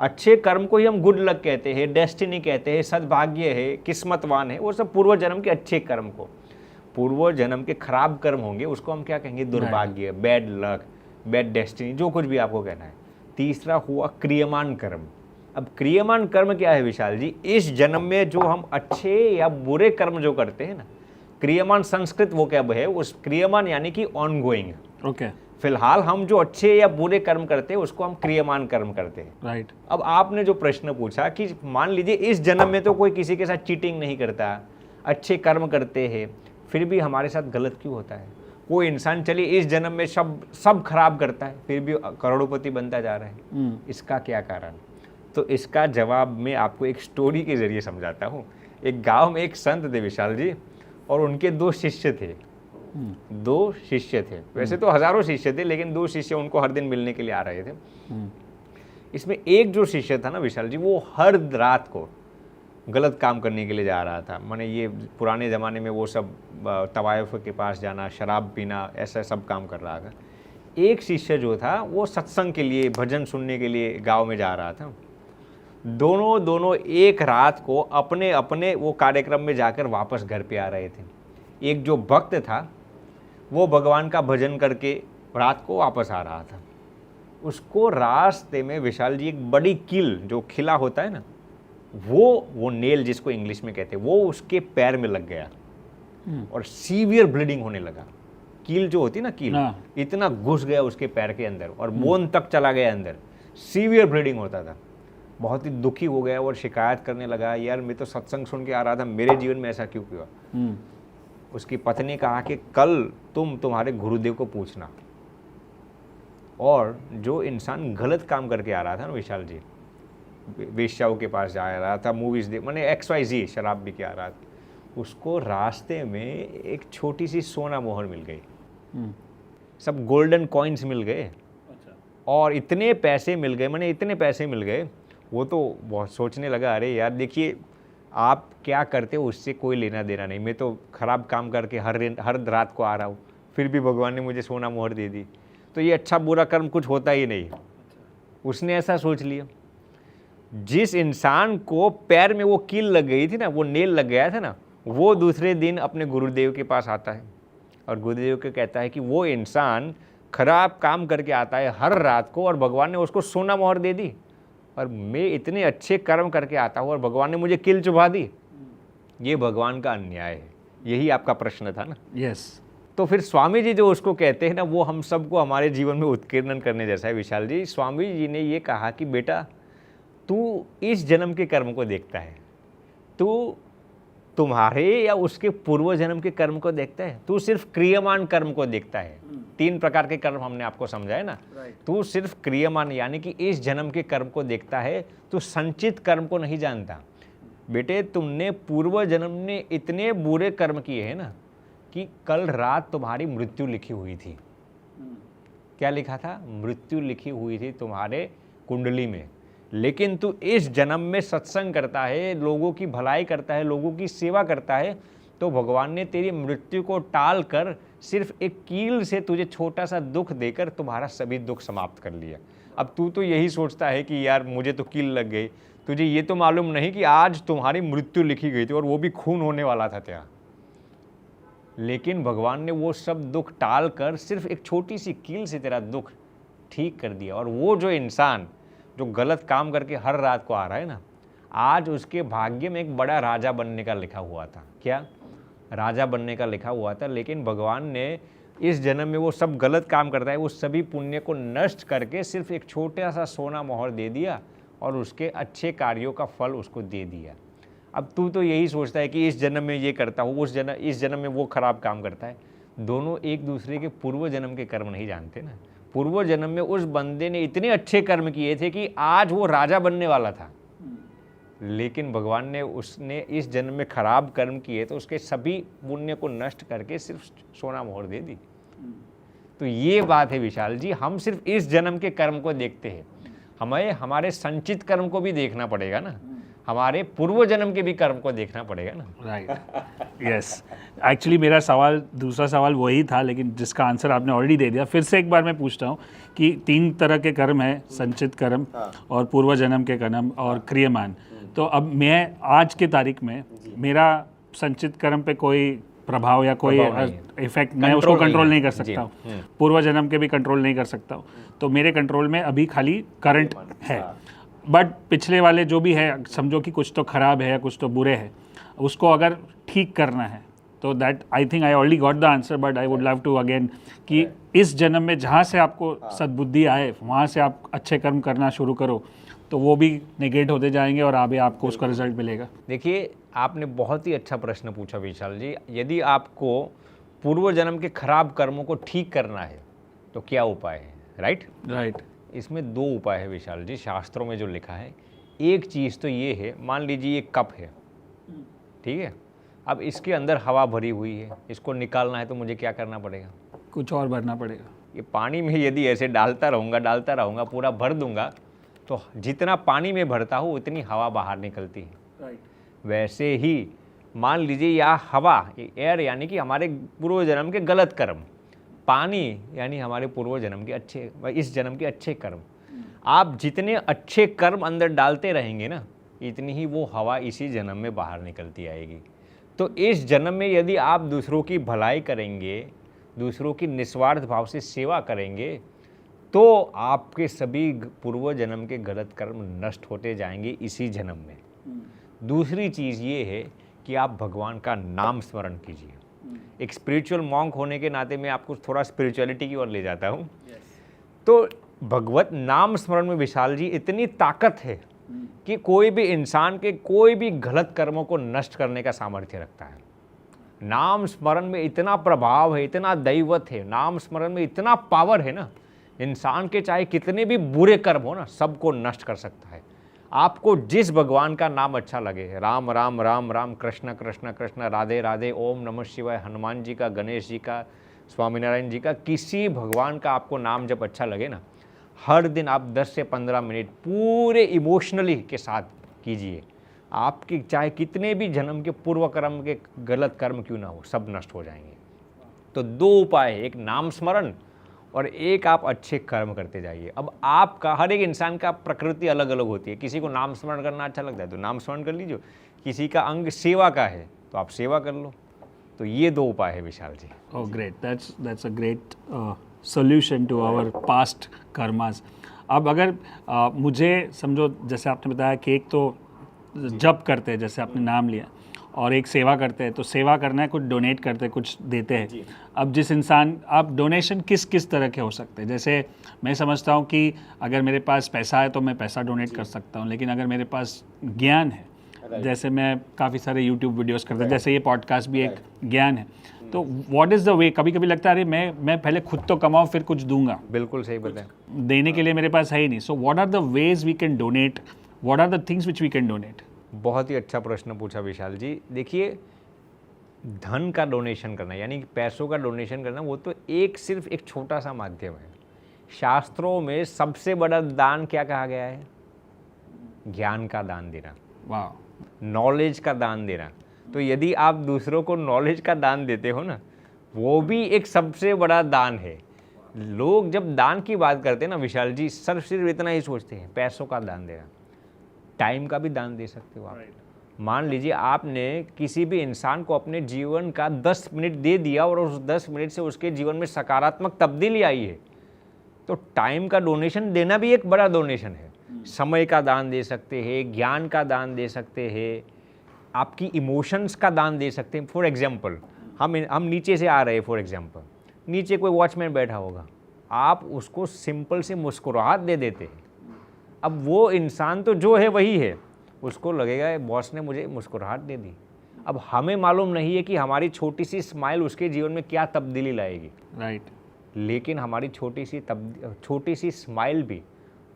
अच्छे कर्म को ही हम गुड लक कहते हैं, डेस्टिनी कहते हैं, सद्भाग्य है, किस्मतवान है, वो सब पूर्व जन्म के अच्छे कर्म को। पूर्व जन्म के खराब कर्म होंगे उसको हम क्या कहेंगे? दुर्भाग्य, बैड लक, बैड डेस्टिनी, जो कुछ भी आपको कहना है। तीसरा हुआ क्रियमान कर्म। अब क्रियमान कर्म क्या है विशाल जी? इस जन्म में जो हम अच्छे या बुरे कर्म जो करते हैं ना, क्रियमान संस्कृत वो क्या है? उस क्रियमान यानी कि ऑन गोइंग। ओके। फिलहाल हम जो अच्छे या बुरे कर्म करते हैं उसको हम क्रियमान कर्म करते हैं। राइट। अब आपने जो प्रश्न पूछा कि मान लीजिए इस जन्म में तो कोई किसी के साथ चीटिंग नहीं करता, अच्छे कर्म करते हैं, फिर भी हमारे साथ गलत क्यों होता है? कोई इंसान चलिए इस जन्म में सब खराब करता है, फिर भी करोड़पति बनता जा रहा है, इसका क्या कारण? तो इसका जवाब मैं आपको एक स्टोरी के जरिए समझाता हूँ। एक गांव में एक संत थे विशाल जी, और उनके 2 शिष्य थे। 2 शिष्य थे, वैसे तो हजारों शिष्य थे, लेकिन 2 शिष्य उनको हर दिन मिलने के लिए आ रहे थे। इसमें एक जो शिष्य था ना विशाल जी, वो हर रात को गलत काम करने के लिए जा रहा था। माने ये पुराने ज़माने में वो सब तवायफ के पास जाना, शराब पीना, ऐसा सब काम कर रहा था। एक शिष्य जो था वो सत्संग के लिए, भजन सुनने के लिए गांव में जा रहा था। दोनों एक रात को अपने अपने वो कार्यक्रम में जाकर वापस घर पे आ रहे थे। एक जो भक्त था वो भगवान का भजन करके रात को वापस आ रहा था। उसको रास्ते में विशाल जी एक बड़ी कील, जो खिला होता है ना, वो नेल जिसको इंग्लिश में कहते हैं, वो उसके पैर में लग गया और सीवियर ब्लीडिंग होने लगा। कील जो होती ना, कील इतना घुस गया उसके पैर के अंदर और बोन तक चला गया अंदर, सीवियर ब्लीडिंग होता था। बहुत ही दुखी हो गया और शिकायत करने लगा, यार मैं तो सत्संग सुन के आ रहा था, मेरे जीवन में ऐसा क्यों हुआ? उसकी पत्नी ने कहा कि कल तुम्हारे गुरुदेव को पूछना। और जो इंसान गलत काम करके आ रहा था ना विशाल जी, वेश्याओं के पास जा रहा था, मूवीज देख, मैंने XYZ शराब भी क्या रहा था, उसको रास्ते में एक छोटी सी सोना मोहर मिल गई, सब गोल्डन कॉइन्स मिल गए। और इतने पैसे मिल गए, मैंने इतने पैसे मिल गए, वो तो बहुत सोचने लगा, अरे यार देखिए आप क्या करते हो उससे कोई लेना देना नहीं, मैं तो खराब काम करके हर रात को आ रहा हूँ, फिर भी भगवान ने मुझे सोना मोहर दे दी, तो ये अच्छा बुरा कर्म कुछ होता ही नहीं। उसने ऐसा सोच लिया। जिस इंसान को पैर में वो कील लग गई थी ना, वो नेल लग गया था ना, वो दूसरे दिन अपने गुरुदेव के पास आता है और गुरुदेव को कहता है कि वो इंसान खराब काम करके आता है हर रात को और भगवान ने उसको सोना मोहर दे दी, और मैं इतने अच्छे कर्म करके आता हूँ और भगवान ने मुझे कील चुभा दी। ये भगवान का अन्याय है। यही आपका प्रश्न था ना? यस। तो फिर स्वामी जी जो उसको कहते हैं ना, वो हम सबको हमारे जीवन में उत्कीर्णन करने जैसा है विशाल जी। स्वामी जी ने ये कहा कि बेटा तू इस जन्म के कर्म को देखता है, तू तुम्हारे या उसके पूर्व जन्म के कर्म को देखता है, तू सिर्फ क्रियमान कर्म को देखता है। 3 प्रकार के कर्म हमने आपको समझाए ना, तू सिर्फ क्रियमान यानी कि इस जन्म के कर्म को देखता है, तू संचित कर्म को नहीं जानता। बेटे तुमने पूर्व जन्म में इतने बुरे कर्म किए हैं ना कि कल रात तुम्हारी मृत्यु लिखी हुई थी। क्या लिखा था? मृत्यु लिखी हुई थी तुम्हारे कुंडली में। लेकिन तू इस जन्म में सत्संग करता है, लोगों की भलाई करता है, लोगों की सेवा करता है, तो भगवान ने तेरी मृत्यु को टाल कर सिर्फ एक कील से तुझे छोटा सा दुख देकर तुम्हारा सभी दुख समाप्त कर लिया। अब तू तो यही सोचता है कि यार मुझे तो कील लग गई, तुझे ये तो मालूम नहीं कि आज तुम्हारी मृत्यु लिखी गई थी और वो भी खून होने वाला था तेरा। लेकिन भगवान ने वो सब दुख टाल कर सिर्फ एक छोटी सी कील से तेरा दुख ठीक कर दिया। और वो जो इंसान जो गलत काम करके हर रात को आ रहा है ना, आज उसके भाग्य में एक बड़ा राजा बनने का लिखा हुआ था। क्या? राजा बनने का लिखा हुआ था। लेकिन भगवान ने इस जन्म में वो सब गलत काम करता है, वो सभी पुण्य को नष्ट करके सिर्फ एक छोटा सा सोना मोहर दे दिया और उसके अच्छे कार्यों का फल उसको दे दिया। अब तू तो यही सोचता है कि इस जन्म में ये करता हूँ, इस जन्म में वो खराब काम करता है। दोनों एक दूसरे के पूर्व जन्म के कर्म नहीं जानते ना। पूर्व जन्म में उस बंदे ने इतने अच्छे कर्म किए थे कि आज वो राजा बनने वाला था, लेकिन भगवान ने उसने इस जन्म में खराब कर्म किए तो उसके सभी पुण्य को नष्ट करके सिर्फ सोना मोहर दे दी। तो ये बात है विशाल जी, हम सिर्फ इस जन्म के कर्म को देखते हैं, हमें हमारे संचित कर्म को भी देखना पड़ेगा ना, हमारे पूर्व जन्म के भी कर्म को देखना पड़ेगा ना। Right, yes. एक्चुअली मेरा सवाल, दूसरा सवाल वही था, लेकिन जिसका आंसर आपने ऑलरेडी दे दिया। फिर से एक बार मैं पूछता हूँ कि 3 तरह के कर्म है, संचित कर्म और पूर्व जन्म के कर्म और क्रियमान। तो अब मैं आज के तारीख में मेरा संचित कर्म पे कोई प्रभाव या कोई इफेक्ट, मैं उसको कंट्रोल नहीं कर सकता हूँ, पूर्व जन्म के भी कंट्रोल नहीं कर सकता हूँ, तो मेरे कंट्रोल में अभी खाली करंट है। बट पिछले वाले जो भी है, समझो कि कुछ तो खराब है या कुछ तो बुरे है, उसको अगर ठीक करना है तो that I think I already got the answer, but I would love to again कि इस जन्म में जहाँ से आपको सद्बुद्धि आए वहाँ से आप अच्छे कर्म करना शुरू करो, तो वो भी नेगेट होते जाएंगे और आगे आपको उसका रिजल्ट मिलेगा। देखिए, आपने बहुत ही अच्छा प्रश्न पूछा विशाल जी। यदि आपको पूर्व जन्म के खराब कर्मों को ठीक करना है तो क्या उपाय है? राइट। इसमें 2 उपाय है विशाल जी, शास्त्रों में जो लिखा है। एक चीज़ तो ये है, मान लीजिए ये कप है, ठीक है, अब इसके अंदर हवा भरी हुई है, इसको निकालना है तो मुझे क्या करना पड़ेगा? कुछ और भरना पड़ेगा। ये पानी में यदि ऐसे डालता रहूँगा, पूरा भर दूंगा, तो जितना पानी में भरता हूँ उतनी हवा बाहर निकलती है। वैसे ही मान लीजिए यह हवा, एयर यानी कि हमारे पूर्व जन्म के गलत कर्म, पानी यानी हमारे पूर्व जन्म के अच्छे, इस जन्म के अच्छे कर्म। आप जितने अच्छे कर्म अंदर डालते रहेंगे ना, इतनी ही वो हवा इसी जन्म में बाहर निकलती आएगी। तो इस जन्म में यदि आप दूसरों की भलाई करेंगे, दूसरों की निस्वार्थ भाव से सेवा करेंगे, तो आपके सभी पूर्व जन्म के गलत कर्म नष्ट होते जाएंगे इसी जन्म में। दूसरी चीज़ ये है कि आप भगवान का नाम स्मरण कीजिए। एक स्पिरिचुअल मॉन्क होने के नाते मैं आपको थोड़ा स्पिरिचुअलिटी की ओर ले जाता हूँ। तो भगवत नाम स्मरण में विशाल जी इतनी ताकत है कि कोई भी इंसान के कोई भी गलत कर्मों को नष्ट करने का सामर्थ्य रखता है। नाम स्मरण में इतना प्रभाव है, इतना दैवत है, नाम स्मरण में इतना पावर है ना, इंसान के चाहे कितने भी बुरे कर्म हो ना, सबको नष्ट कर सकता है। आपको जिस भगवान का नाम अच्छा लगे, राम राम राम राम, कृष्ण कृष्ण कृष्ण, राधे राधे, ओम नमः शिवाय, हनुमान जी का, गणेश जी का, स्वामीनारायण जी का, किसी भगवान का आपको नाम जब अच्छा लगे ना, हर दिन आप 10 से 15 मिनट पूरे इमोशनली के साथ कीजिए। आपके चाहे कितने भी जन्म के पूर्व कर्म के गलत कर्म क्यों ना हो, सब नष्ट हो जाएंगे। तो 2 उपाय है, एक नाम स्मरण और एक आप अच्छे कर्म करते जाइए। अब आपका, हर एक इंसान का प्रकृति अलग अलग होती है। किसी को नाम स्मरण करना अच्छा लगता है तो नाम स्मरण कर लीजिए, किसी का अंग सेवा का है तो आप सेवा कर लो। तो ये 2 उपाय है Vishal ji. Oh great, that's a great solution to our past karmas. अब अगर मुझे समझो, जैसे आपने बताया कि एक तो जप करते हैं, जैसे आपने नाम लिया, और एक सेवा करते हैं, तो सेवा करना है, कुछ डोनेट करते हैं, कुछ देते हैं। अब जिस इंसान, आप डोनेशन किस किस तरह के हो सकते हैं? जैसे मैं समझता हूँ कि अगर मेरे पास पैसा है तो मैं पैसा डोनेट कर सकता हूँ, लेकिन अगर मेरे पास ज्ञान है, जैसे मैं काफ़ी सारे यूट्यूब वीडियोस करता हूँ, जैसे ये पॉडकास्ट भी एक ज्ञान है, तो व्हाट इज़ द वे? कभी कभी लगता है अरे मैं पहले खुद तो कमाऊँ फिर कुछ दूंगा। बिल्कुल सही बताएं, देने के लिए मेरे पास है ही नहीं। So what are the ways we can donate? What are the things which we can donate? बहुत ही अच्छा प्रश्न पूछा विशाल जी। देखिए, धन का डोनेशन करना यानी कि पैसों का डोनेशन करना वो तो सिर्फ एक छोटा सा माध्यम है। शास्त्रों में सबसे बड़ा दान क्या कहा गया है? ज्ञान का दान देना, वाह, नॉलेज का दान देना। तो यदि आप दूसरों को नॉलेज का दान देते हो ना, वो भी एक सबसे बड़ा दान है। लोग जब दान की बात करते हैं ना विशाल जी, सिर्फ इतना ही सोचते हैं, पैसों का दान देना। टाइम का भी दान दे सकते हो आप। मान लीजिए आपने किसी भी इंसान को अपने जीवन का 10 मिनट दे दिया और उस 10 मिनट से उसके जीवन में सकारात्मक तब्दीली आई है, तो टाइम का डोनेशन देना भी एक बड़ा डोनेशन है। समय का दान दे सकते हैं, ज्ञान का दान दे सकते हैं, आपकी इमोशंस का दान दे सकते हैं। फॉर एग्जांपल, हम नीचे से आ रहे हैं, फॉर एग्जांपल नीचे कोई वॉचमैन बैठा होगा, आप उसको सिंपल से मुस्कुराहट दे देते हैं। अब वो इंसान तो जो है वही है, उसको लगेगा बॉस ने मुझे मुस्कुराहट दे दी। अब हमें मालूम नहीं है कि हमारी छोटी सी स्माइल उसके जीवन में क्या तब्दीली लाएगी। राइट। लेकिन हमारी छोटी सी स्माइल भी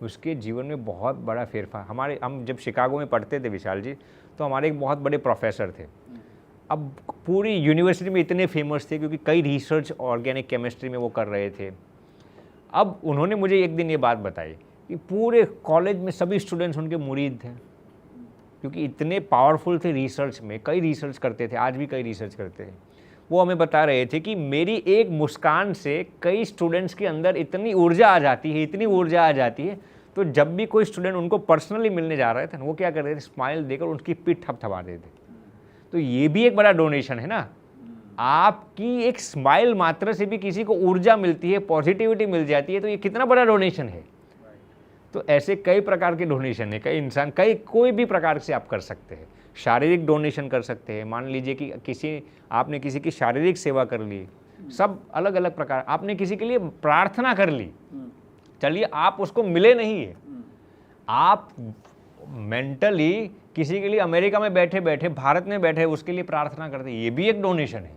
उसके जीवन में बहुत बड़ा फेरफार। हम जब शिकागो में पढ़ते थे विशाल जी, तो हमारे एक बहुत बड़े प्रोफेसर थे। अब पूरी यूनिवर्सिटी में इतने फेमस थे क्योंकि कई रिसर्च ऑर्गेनिक केमिस्ट्री में वो कर रहे थे। अब उन्होंने मुझे एक दिन ये बात बताई कि पूरे कॉलेज में सभी स्टूडेंट्स उनके मुरीद थे, क्योंकि इतने पावरफुल थे रिसर्च में। कई रिसर्च करते थे, आज भी कई रिसर्च करते हैं। वो हमें बता रहे थे कि मेरी एक मुस्कान से कई स्टूडेंट्स के अंदर इतनी ऊर्जा आ जाती है, तो जब भी कोई स्टूडेंट उनको पर्सनली मिलने जा रहे थे ना, वो क्या कर रहे थे, स्माइल देकर उनकी पीठ थपथपा देते थे। तो ये भी एक बड़ा डोनेशन है ना। आपकी एक स्माइल मात्र से भी किसी को ऊर्जा मिलती है, पॉजिटिविटी मिल जाती है, तो ये कितना बड़ा डोनेशन है। तो ऐसे कई प्रकार के डोनेशन है, कोई भी प्रकार से आप कर सकते हैं। शारीरिक डोनेशन कर सकते हैं। मान लीजिए कि आपने किसी की शारीरिक सेवा कर ली, सब अलग अलग प्रकार। आपने किसी के लिए प्रार्थना कर ली, चलिए आप उसको मिले नहीं है, आप मेंटली किसी के लिए अमेरिका में बैठे बैठे, भारत में बैठे उसके लिए प्रार्थना करते, ये भी एक डोनेशन है।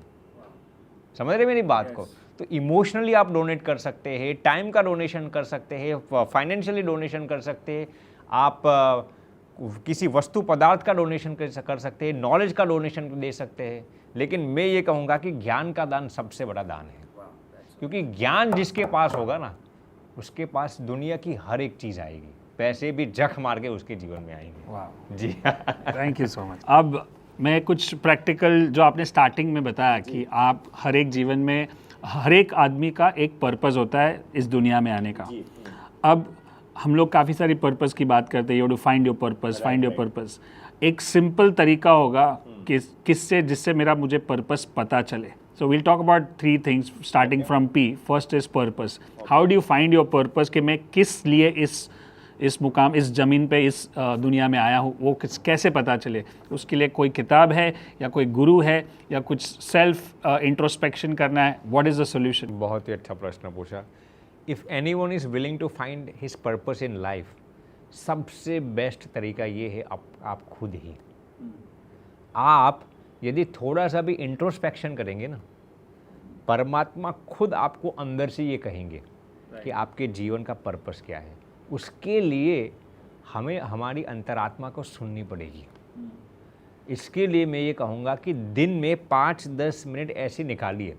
समझ रहे मेरी बात को? तो इमोशनली आप डोनेट कर सकते हैं, टाइम का डोनेशन कर सकते हैं, फाइनेंशियली डोनेशन कर सकते हैं, आप किसी वस्तु पदार्थ का डोनेशन कर सकते हैं, नॉलेज का डोनेशन दे सकते हैं। लेकिन मैं ये कहूँगा कि ज्ञान का दान सबसे बड़ा दान है, क्योंकि ज्ञान जिसके पास होगा ना, उसके पास दुनिया की हर एक चीज़ आएगी। पैसे भी जख मार के उसके जीवन में आएंगे। वाह जी। Thank you so much. अब मैं कुछ प्रैक्टिकल, जो आपने स्टार्टिंग में बताया कि आप हर एक जीवन में, हर एक आदमी का एक पर्पस होता है इस दुनिया में आने का। अब हम लोग काफ़ी सारी पर्पस की बात करते हैं, you to find your purpose. एक सिंपल तरीका होगा जिससे मुझे पर्पस पता चले। So we'll talk about 3 things starting from P। First is purpose. How do you find your purpose कि मैं किस लिए इस मुकाम, इस ज़मीन पे, इस दुनिया में आया हूँ, वो कैसे पता चले? उसके लिए कोई किताब है या कोई गुरु है या कुछ सेल्फ इंट्रोस्पेक्शन करना है? What is the solution? बहुत ही अच्छा प्रश्न पूछा। If anyone is willing to find his purpose in life, सबसे बेस्ट तरीका ये है आप खुद ही। आप यदि थोड़ा सा भी इंट्रोस्पेक्शन करेंगे ना, परमात्मा खुद आपको अंदर से ये कहेंगे कि आपके जीवन का पर्पस क्या है। उसके लिए हमें हमारी अंतरात्मा को सुननी पड़ेगी। इसके लिए मैं ये कहूँगा कि दिन में 5-10 मिनट ऐसे निकालिए,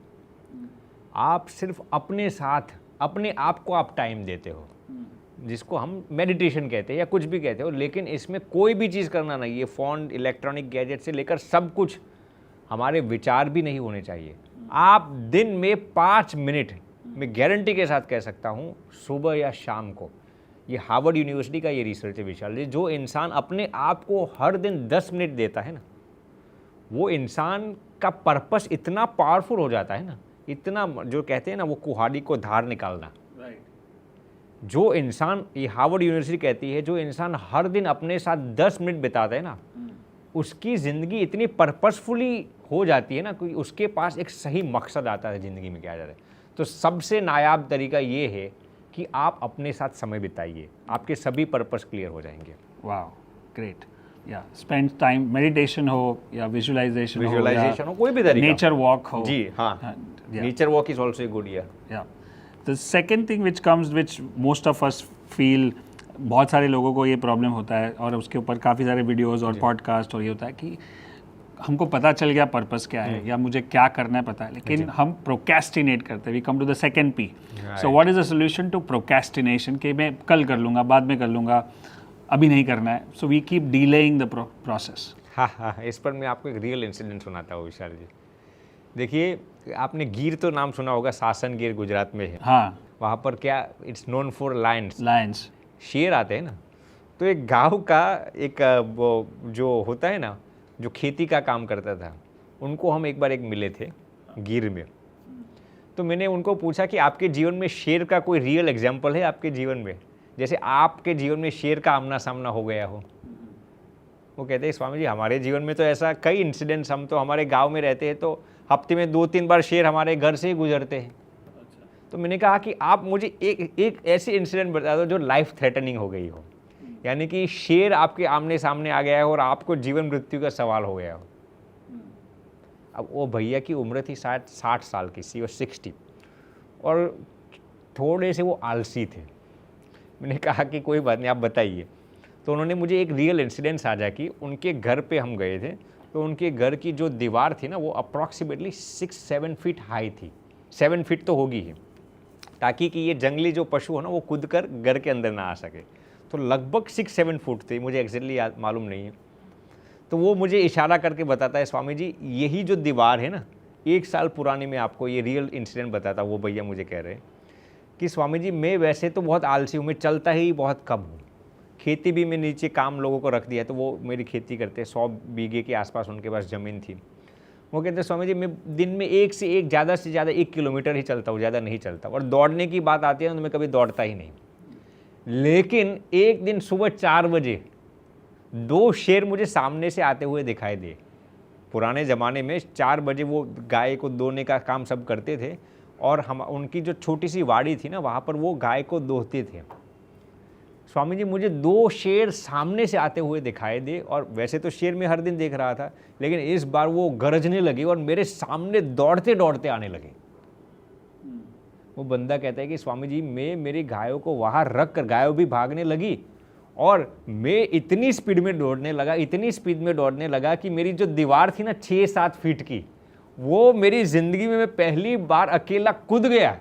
आप सिर्फ अपने साथ, अपने आप को आप टाइम देते हो, जिसको हम मेडिटेशन कहते हैं या कुछ भी कहते हो। लेकिन इसमें कोई भी चीज़ करना नहीं है, फ़ोन, इलेक्ट्रॉनिक गैजेट से लेकर सब कुछ, हमारे विचार भी नहीं होने चाहिए। आप दिन में 5 मिनट, मैं गारंटी के साथ कह सकता हूँ, सुबह या शाम को, ये हार्वर्ड यूनिवर्सिटी का ये रिसर्च है विशाल जी, जो इंसान अपने आप को हर दिन 10 मिनट देता है ना, वो इंसान का पर्पस इतना पावरफुल हो जाता है ना, इतना, जो कहते हैं ना, वो कुहाड़ी को धार निकालना। जो इंसान, ये हार्वर्ड यूनिवर्सिटी कहती है, जो इंसान हर दिन अपने साथ 10 मिनट बिताता है ना, उसकी ज़िंदगी इतनी पर्पसफुली हो जाती है ना, कि उसके पास एक सही मकसद आता है ज़िंदगी में क्या जा रहा है। तो सबसे नायाब तरीका ये है कि आप अपने साथ समय बिताइए, आपके सभी पर्पस क्लियर हो जाएंगे। वाह, ग्रेट। या स्पेंड टाइम, मेडिटेशन हो या विजुअलाइजेशन हो, कोई भी तरीका, नेचर वॉक हो। जी हाँ, nature walk is also a good. या the second thing which comes, which most of us feel बहुत सारे लोगों को ये प्रॉब्लम होता है और उसके ऊपर काफ़ी सारे वीडियोस और पॉडकास्ट और ये होता है कि हमको पता चल गया पर्पस क्या है या मुझे क्या करना है पता है, लेकिन हम प्रोकेस्टिनेट करते हैं. We come to the second P. So what is the solution to procrastination कि मैं कल कर लूँगा, बाद में कर लूँगा, अभी नहीं करना है. So we keep delaying the process. हाँ, इस पर मैं आपको एक रियल इंसिडेंट सुनाता हूँ विशाल जी. देखिए, आपने गिर तो नाम सुना होगा, सासन गिर गुजरात में है. हाँ, वहाँ पर क्या, it's known for Lions, Lions, शेर आते हैं ना. तो एक गांव का एक वो जो होता है ना, जो खेती का काम करता था, उनको हम एक बार मिले थे गिर में. तो मैंने उनको पूछा कि आपके जीवन में शेर का कोई रियल एग्जाम्पल है आपके जीवन में, जैसे आपके जीवन में शेर का आमना सामना हो गया हो. वो कहते हैं स्वामी जी हमारे जीवन में तो ऐसा कई इंसिडेंट्स, हम तो हमारे गांव में रहते हैं तो हफ्ते में 2-3 बार शेर हमारे घर से ही गुजरते हैं. तो मैंने कहा कि आप मुझे एक ऐसी इंसिडेंट बता दो जो लाइफ थ्रेटनिंग हो गई हो, यानी कि शेर आपके आमने सामने आ गया है और आपको जीवन मृत्यु का सवाल हो गया हो. अब वो भैया की उम्र थी शायद 60 साल की, सी 60, और थोड़े से वो आलसी थे. मैंने कहा कि कोई बात नहीं, आप बताइए. तो उन्होंने मुझे एक रियल इंसिडेंट साझा की. उनके घर पे हम गए थे, तो उनके घर की जो दीवार थी ना, वो अप्रॉक्सीमेटली 6-7 फीट हाई थी. 7 फीट तो होगी ही, ताकि कि ये जंगली जो पशु हो ना, वो कूद कर घर के अंदर ना आ सके. तो लगभग 6-7 फुट थी, मुझे एग्जैक्टली मालूम नहीं है. तो वो मुझे इशारा करके बताता है, स्वामी जी यही जो दीवार है ना, 1 साल पुरानी, में आपको ये रियल इंसिडेंट बताता. वो भैया मुझे कह रहे हैं कि स्वामी जी मैं वैसे तो बहुत आलसी हूँ, मैं चलता ही बहुत कम हूँ. खेती भी मैं नीचे काम लोगों को रख दिया, तो वो मेरी खेती करते, 100 बीघे के आसपास उनके पास ज़मीन थी. वो कहते हैं स्वामी जी मैं दिन में ज़्यादा से ज़्यादा 1 किलोमीटर ही चलता हूँ, ज़्यादा नहीं चलता. और दौड़ने की बात आती है तो मैं कभी दौड़ता ही नहीं. लेकिन एक दिन सुबह 4 बजे 2 शेर मुझे सामने से आते हुए दिखाई दिए. पुराने ज़माने में 4 बजे वो गाय को दोहने का काम सब करते थे, और हम उनकी जो छोटी सी वाड़ी थी ना, वहाँ पर वो गाय को दोहते थे. स्वामी जी मुझे 2 शेर सामने से आते हुए दिखाई दे, और वैसे तो शेर मैं हर दिन देख रहा था, लेकिन इस बार वो गरजने लगे और मेरे सामने दौड़ते दौड़ते आने लगे. वो बंदा कहता है कि स्वामी जी मैं मेरी गायों को वहाँ रख कर, गायों भी भागने लगी, और मैं इतनी स्पीड में दौड़ने लगा कि मेरी जो दीवार थी ना 6-7 फीट की, वो मेरी ज़िंदगी में मैं पहली बार अकेला कूद गया.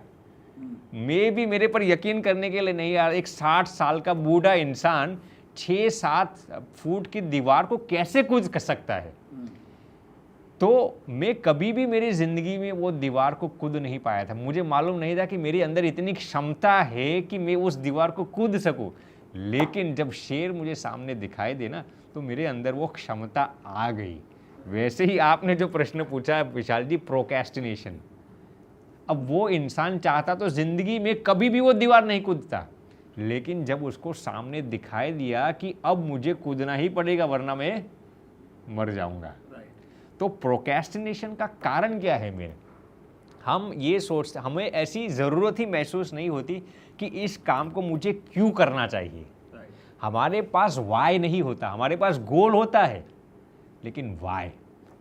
मैं भी मेरे पर यकीन करने के लिए नहीं यार, एक 60 साल का बूढ़ा इंसान 6-7 फुट की दीवार को कैसे कूद सकता है. तो मैं कभी भी मेरी ज़िंदगी में वो दीवार को कूद नहीं पाया था. मुझे मालूम नहीं था कि मेरे अंदर इतनी क्षमता है कि मैं उस दीवार को कूद सकूं. लेकिन जब शेर मुझे सामने दिखाई देना, तो मेरे अंदर वो क्षमता आ गई. वैसे ही आपने जो प्रश्न पूछा विशाल जी, प्रोक्रेस्टिनेशन. अब वो इंसान चाहता तो ज़िंदगी में कभी भी वो दीवार नहीं कूदता, लेकिन जब उसको सामने दिखाई दिया कि अब मुझे कूदना ही पड़ेगा वरना मैं मर जाऊंगा. तो प्रोक्रेस्टिनेशन का कारण क्या है मेरे? हम ये सोचते, हमें ऐसी ज़रूरत ही महसूस नहीं होती कि इस काम को मुझे क्यों करना चाहिए. हमारे पास वाई नहीं होता, हमारे पास गोल होता है, लेकिन वाई.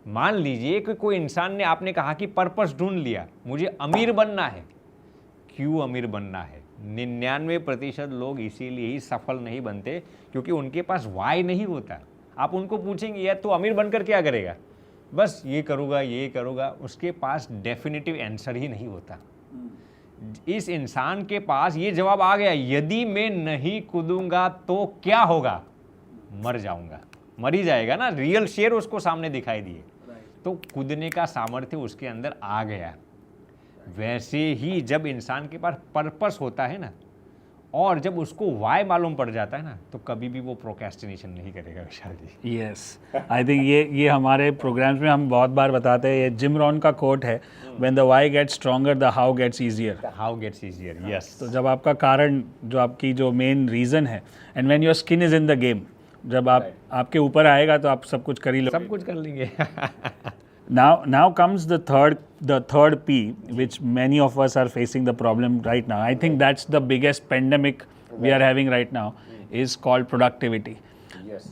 मान लीजिए कि कोई इंसान ने, आपने कहा कि पर्पस ढूंढ लिया, मुझे अमीर बनना है. क्यों अमीर बनना है? 99% लोग इसीलिए ही सफल नहीं बनते क्योंकि उनके पास वाई नहीं होता. आप उनको पूछेंगे यार तू अमीर बनकर क्या करेगा, बस ये करूँगा, उसके पास डेफिनेटिव आंसर ही नहीं होता. इस इंसान के पास ये जवाब आ गया, यदि मैं नहीं कूदूंगा तो क्या होगा, मर जाऊंगा. मर ही जाएगा ना. रियल शेर उसको सामने दिखाई दिए, तो कूदने का सामर्थ्य उसके अंदर आ गया. वैसे ही जब इंसान के पास पर्पस होता है ना, और जब उसको वाई मालूम पड़ जाता है ना, तो कभी भी वो प्रोक्रेस्टिनेशन नहीं करेगा विशाल जी. यस, आई थिंक ये हमारे प्रोग्राम्स में हम बहुत बार बताते हैं. ये जिम रॉन का कोट है, when the why gets stronger the how gets easier. Yes. तो जब आपका कारण, जो आपकी जो मेन रीज़न है, and when your skin is in the game, जब आपके ऊपर आएगा तो आप सब कुछ कर ही लो, सब कुछ कर लेंगे. Now comes the third P, which many of us are facing the problem right now. I think that's the biggest pandemic we are having right now, is called productivity.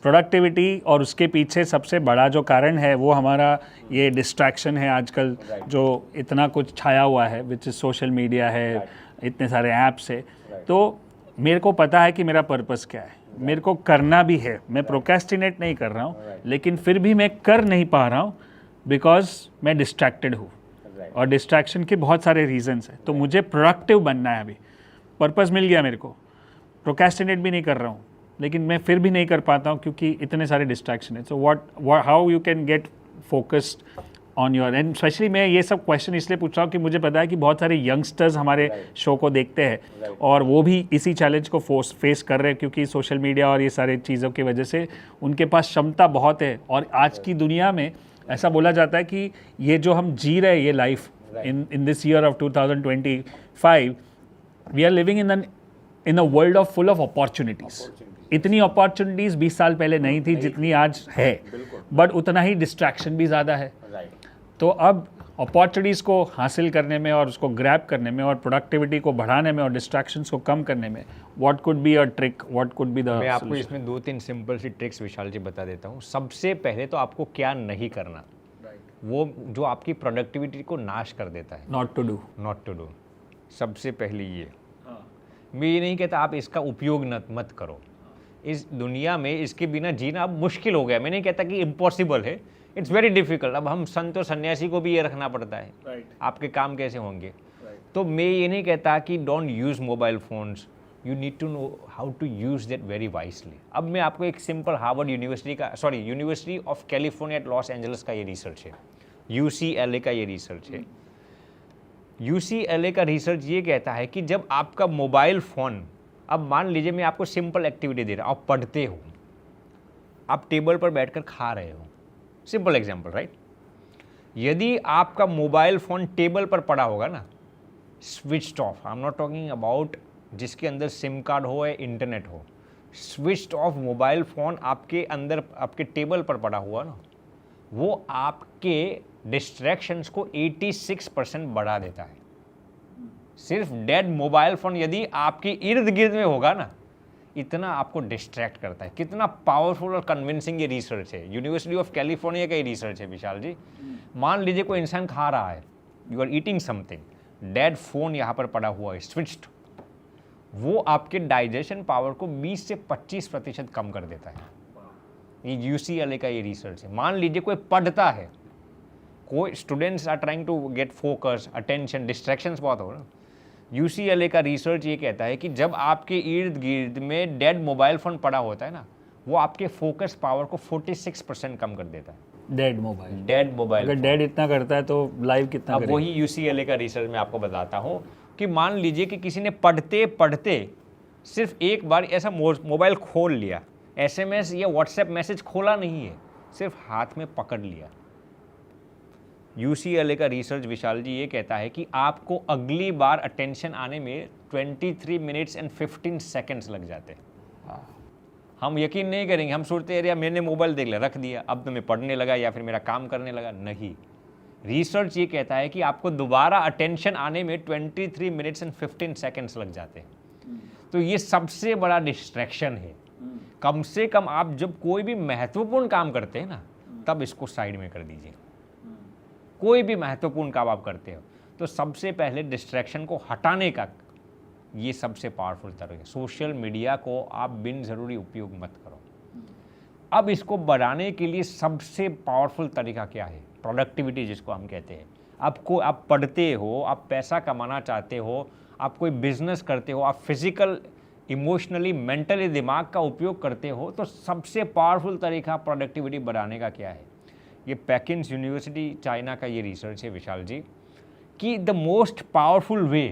Productivity, और उसके पीछे सबसे बड़ा जो कारण है वो हमारा ये डिस्ट्रैक्शन है आजकल, जो इतना कुछ छाया हुआ है, विच इज़ सोशल मीडिया है, इतने सारे ऐप्स है. तो मेरे को पता है कि मेरा पर्पस क्या है, मेरे को करना भी है, मैं प्रोक्रेस्टिनेट नहीं कर रहा हूँ, लेकिन फिर भी मैं कर नहीं पा रहा हूँ बिकॉज मैं डिस्ट्रैक्टेड हूँ, और डिस्ट्रैक्शन के बहुत सारे रीजंस हैं। तो मुझे प्रोडक्टिव बनना है। अभी पर्पस मिल गया मेरे को, प्रोक्रेस्टिनेट भी नहीं कर रहा हूँ, लेकिन मैं फिर भी नहीं कर पाता हूँ क्योंकि इतने सारे डिस्ट्रैक्शन है। So how you can get focused on your, and specially मैं ये सब क्वेश्चन इसलिए पूछ रहा हूँ कि मुझे पता है कि बहुत सारे यंगस्टर्स हमारे शो को देखते हैं और वो भी इसी चैलेंज को फेस कर रहे हैं, क्योंकि सोशल मीडिया और ये सारे चीज़ों की वजह से उनके पास क्षमता बहुत है। और आज की दुनिया में ऐसा बोला जाता है कि ये जो हम जी रहे हैं ये life in this year of 2025, we are living in a world of full of opportunities. इतनी अपॉर्चुनिटीज़ 20 साल पहले नहीं थी जितनी आज है, बट उतना ही डिस्ट्रैक्शन भी ज़्यादा है। तो अब अपॉर्चुनिटीज़ को हासिल करने में और उसको ग्रैब करने में और प्रोडक्टिविटी को बढ़ाने में और डिस्ट्रैक्शंस को कम करने में, what could be a trick, what could be the, मैं आपको इसमें 2-3 सिंपल सी ट्रिक्स विशाल जी बता देता हूँ। सबसे पहले तो आपको क्या नहीं करना, वो जो आपकी प्रोडक्टिविटी को नाश कर देता है, नॉट टू डू। सबसे पहले ये, मैं ये नहीं कहता आप इसका उपयोग मत करो। इस दुनिया में इसके बिना जीना अब मुश्किल हो गया। मैं नहीं कहता कि इम्पॉसिबल है, इट्स वेरी डिफिकल्ट। अब हम संत और सन्यासी को भी ये रखना पड़ता है, आपके काम कैसे होंगे। तो मैं ये नहीं कहता कि don't use mobile phones, you need to know how to use that very wisely. अब मैं आपको एक simple Harvard University of California at Los Angeles का ये रिसर्च है, UCLA का ये रिसर्च है। UCLA का रिसर्च ये कहता है कि जब आपका मोबाइल फ़ोन, अब मान लीजिए मैं आपको सिंपल एक्टिविटी दे रहा हूँ, आप पढ़ते हो, आप टेबल पर बैठकर खा रहे हो, सिंपल एग्जांपल राइट। यदि आपका मोबाइल फ़ोन टेबल पर पड़ा होगा ना, switched off, I am not talking about जिसके अंदर सिम कार्ड हो या इंटरनेट हो, स्विच्ड ऑफ मोबाइल फ़ोन आपके अंदर आपके टेबल पर पड़ा हुआ ना, वो आपके डिस्ट्रैक्शंस को 86% बढ़ा देता है। सिर्फ डेड मोबाइल फ़ोन यदि आपके इर्द गिर्द में होगा ना, इतना आपको डिस्ट्रैक्ट करता है। कितना पावरफुल और कन्विंसिंग ये रिसर्च है, यूनिवर्सिटी ऑफ कैलिफोर्निया का ये रिसर्च है विशाल जी। मान लीजिए कोई इंसान खा रहा है, you are eating something, dead phone यहाँ पर पड़ा हुआ है स्विच्ड, वो आपके डाइजेशन पावर को 20 से 25% कम कर देता है। ये UCLA का ये रिसर्च है। मान लीजिए कोई पढ़ता है, कोई students are trying to get focus, attention, distractions बहुत हो ना, UCLA का रिसर्च ये कहता है कि जब आपके इर्द गिर्द में डेड मोबाइल फ़ोन पड़ा होता है ना, वो आपके फोकस पावर को 46% कम कर देता है। डेड मोबाइल अगर डेड इतना करता है तो लाइव कितना करेगा? वही UCLA का रिसर्च मैं आपको बताता हूँ कि मान लीजिए कि किसी ने पढ़ते पढ़ते सिर्फ एक बार ऐसा मोबाइल खोल लिया, SMS या WhatsApp मैसेज खोला नहीं है, सिर्फ हाथ में पकड़ लिया। UCLA का रिसर्च विशाल जी ये कहता है कि आपको अगली बार अटेंशन आने में 23 मिनट्स एंड 15 सेकेंड्स लग जाते हैं। हम यकीन नहीं करेंगे, हम सोचते हैं यार मैंने मोबाइल देख लिया, रख दिया, अब तो मैं पढ़ने लगा या फिर मेरा काम करने लगा। नहीं, रिसर्च ये कहता है कि आपको दोबारा अटेंशन आने में 23 मिनट्स एंड 15 सेकेंड्स लग जाते हैं। तो ये सबसे बड़ा डिस्ट्रैक्शन है। कम से कम आप जब कोई भी महत्वपूर्ण काम करते हैं ना, तब इसको साइड में कर दीजिए। कोई भी महत्वपूर्ण काम आप करते हो तो सबसे पहले डिस्ट्रैक्शन को हटाने का ये सबसे पावरफुल तरीका है। सोशल मीडिया को आप बिन ज़रूरी उपयोग मत करो। अब इसको बढ़ाने के लिए सबसे पावरफुल तरीका क्या है? प्रोडक्टिविटी जिसको हम कहते हैं। आप पढ़ते हो, आप पैसा कमाना चाहते हो, आप कोई बिजनेस करते हो, आप फिजिकल, इमोशनली, मेंटली दिमाग का उपयोग करते हो, तो सबसे पावरफुल तरीका प्रोडक्टिविटी बढ़ाने का क्या है? ये पेकिंस यूनिवर्सिटी चाइना का ये रिसर्च है विशाल जी, कि the most powerful way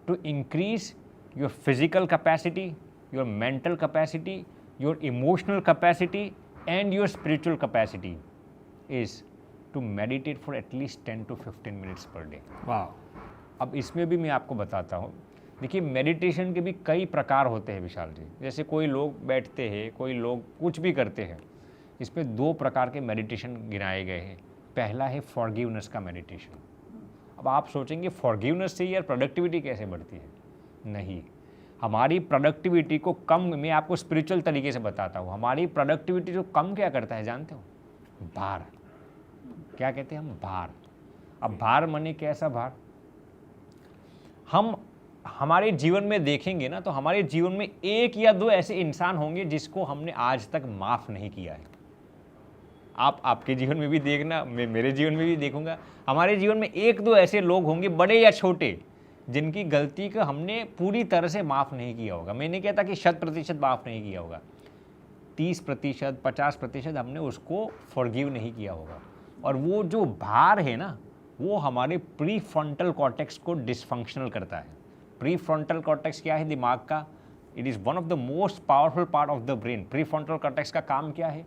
to increase your physical capacity, your mental capacity, your emotional capacity and your spiritual capacity is to meditate for at least 10 to 15 minutes per day. वाह। अब इसमें भी मैं आपको बताता हूँ। देखिए, मेडिटेशन के भी कई प्रकार होते हैं विशाल जी। जैसे कोई लोग बैठते हैं, कोई लोग कुछ भी करते हैं। इसमें 2 प्रकार के मेडिटेशन गिनाए गए हैं। पहला है फॉरगिवनेस का मेडिटेशन। अब आप सोचेंगे फॉरगिवनेस से यार प्रोडक्टिविटी कैसे बढ़ती है? नहीं, हमारी प्रोडक्टिविटी को कम, मैं आपको स्पिरिचुअल तरीके से बताता हूँ। हमारी प्रोडक्टिविटी जो कम क्या करता है जानते हो? भार। क्या कहते हैं हम? भार। अब भार माने कैसा भार? हम हमारे जीवन में देखेंगे ना, तो हमारे जीवन में एक या दो ऐसे इंसान होंगे जिसको हमने आज तक माफ़ नहीं किया है। आप आपके जीवन में भी देखना, मैं मेरे जीवन में भी देखूंगा, हमारे जीवन में एक दो ऐसे लोग होंगे, बड़े या छोटे, जिनकी गलती को हमने पूरी तरह से माफ़ नहीं किया होगा। मैं नहीं कहता कि 100% माफ़ नहीं किया होगा, 30%, 50% हमने उसको फॉरगिव नहीं किया होगा। और वो जो भार है ना, वो हमारे प्री फ्रंटल कॉर्टेक्स को डिसफंक्शनल करता है। प्री फ्रंटल कॉर्टेक्स क्या है? दिमाग का, it is one of the most powerful part of the brain. Pre frontal cortex का काम क्या है?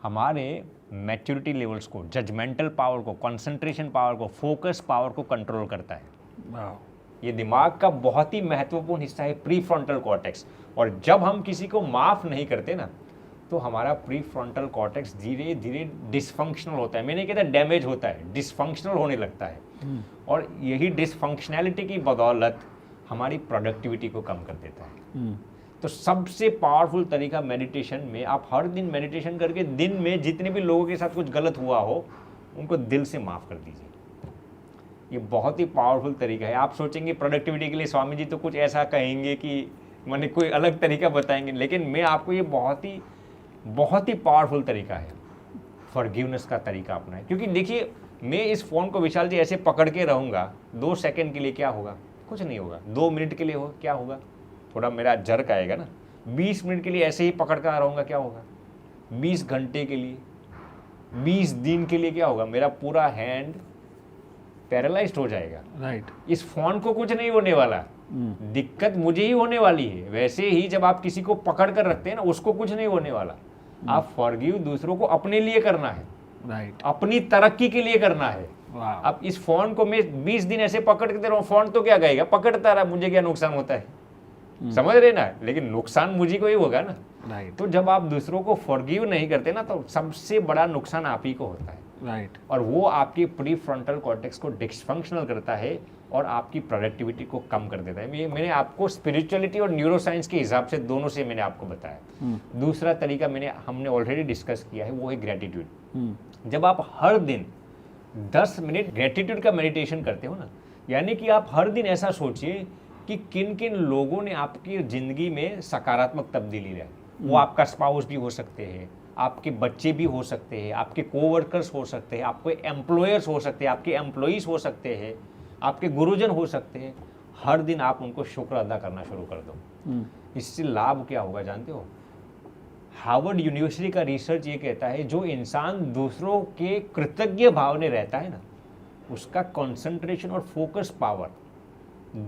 हमारे मैच्योरिटी लेवल्स को, जजमेंटल पावर को, कंसंट्रेशन पावर को, फोकस पावर को कंट्रोल करता है। ये दिमाग का बहुत ही महत्वपूर्ण हिस्सा है प्री फ्रंटल कॉर्टेक्स। और जब हम किसी को माफ़ नहीं करते ना, तो हमारा प्री फ्रंटल कॉर्टेक्स धीरे धीरे डिसफंक्शनल होता है। मैं नहीं कहता डैमेज होता है, डिसफंक्शनल होने लगता है। और यही डिसफंक्शनैलिटी की बदौलत हमारी प्रोडक्टिविटी को कम कर देता है। तो सबसे पावरफुल तरीका मेडिटेशन में, आप हर दिन मेडिटेशन करके दिन में जितने भी लोगों के साथ कुछ गलत हुआ हो, उनको दिल से माफ़ कर दीजिए। ये बहुत ही पावरफुल तरीका है। आप सोचेंगे प्रोडक्टिविटी के लिए स्वामी जी तो कुछ ऐसा कहेंगे कि मैंने कोई अलग तरीका बताएंगे, लेकिन मैं आपको ये बहुत ही पावरफुल तरीका है, फॉरगिवनेस का तरीका अपना है। क्योंकि देखिए, मैं इस फ़ोन को विशाल जी ऐसे पकड़ के रहूँगा 2 सेकंड के लिए, क्या होगा? कुछ नहीं होगा। 2 मिनट के लिए हो, क्या होगा? थोड़ा मेरा जर्क आएगा ना। 20 मिनट के लिए ऐसे ही पकड़ कर रहूँगा, क्या होगा? 20 घंटे के लिए, 20 दिन के लिए क्या होगा? मेरा पूरा हैंड पैरालाइज्ड हो जाएगा। राइट। इस फ़ोन को कुछ नहीं होने वाला, दिक्कत मुझे ही होने वाली है। वैसे ही जब आप किसी को पकड़ कर रखते हैं ना, उसको कुछ नहीं होने वाला। आप फॉरगिव दूसरों को अपने लिए करना है, राइट, अपनी तरक्की के लिए करना है। अब इस फोन को मैं 20 दिन ऐसे पकड़ के दे रहा हूँ, फोन तो क्या कहेगा? पकड़ता रहा, मुझे क्या नुकसान होता है? समझ रहे ना? लेकिन नुकसान मुझे को ही होगा ना। राइट। तो जब आप दूसरों को फॉरगिव नहीं करते ना, तो सबसे बड़ा नुकसान आप ही को होता है। राइट। और वो आपकी प्री फ्रंटल कॉर्टेक्स को डिसफंक्शनल करता है और आपकी प्रोडक्टिविटी को कम कर देता है। ये मैंने आपको स्पिरिचुअलिटी और न्यूरो साइंस के हिसाब से दोनों से मैंने आपको बताया। दूसरा तरीका हमने ऑलरेडी डिस्कस किया है, वो है ग्रेटिट्यूड। जब आप हर दिन 10 मिनट ग्रेटिट्यूड का मेडिटेशन करते हो ना, यानी कि आप हर दिन ऐसा सोचिए कि किन किन लोगों ने आपकी ज़िंदगी में सकारात्मक तब्दीली लाई। वो आपका स्पाउस भी हो सकते हैं, आपके बच्चे भी हो सकते हैं, आपके कोवर्कर्स हो सकते हैं, आपके एम्प्लॉयर्स हो सकते हैं, आपके एम्प्लॉइज़ हो सकते हैं, आपके गुरुजन हो सकते हैं। हर दिन आप उनको शुक्र अदा करना शुरू कर दो। इससे लाभ क्या होगा जानते हो? हार्वर्ड यूनिवर्सिटी का रिसर्च ये कहता है, जो इंसान दूसरों के कृतज्ञ भाव में रहता है ना, उसका कंसंट्रेशन और फोकस पावर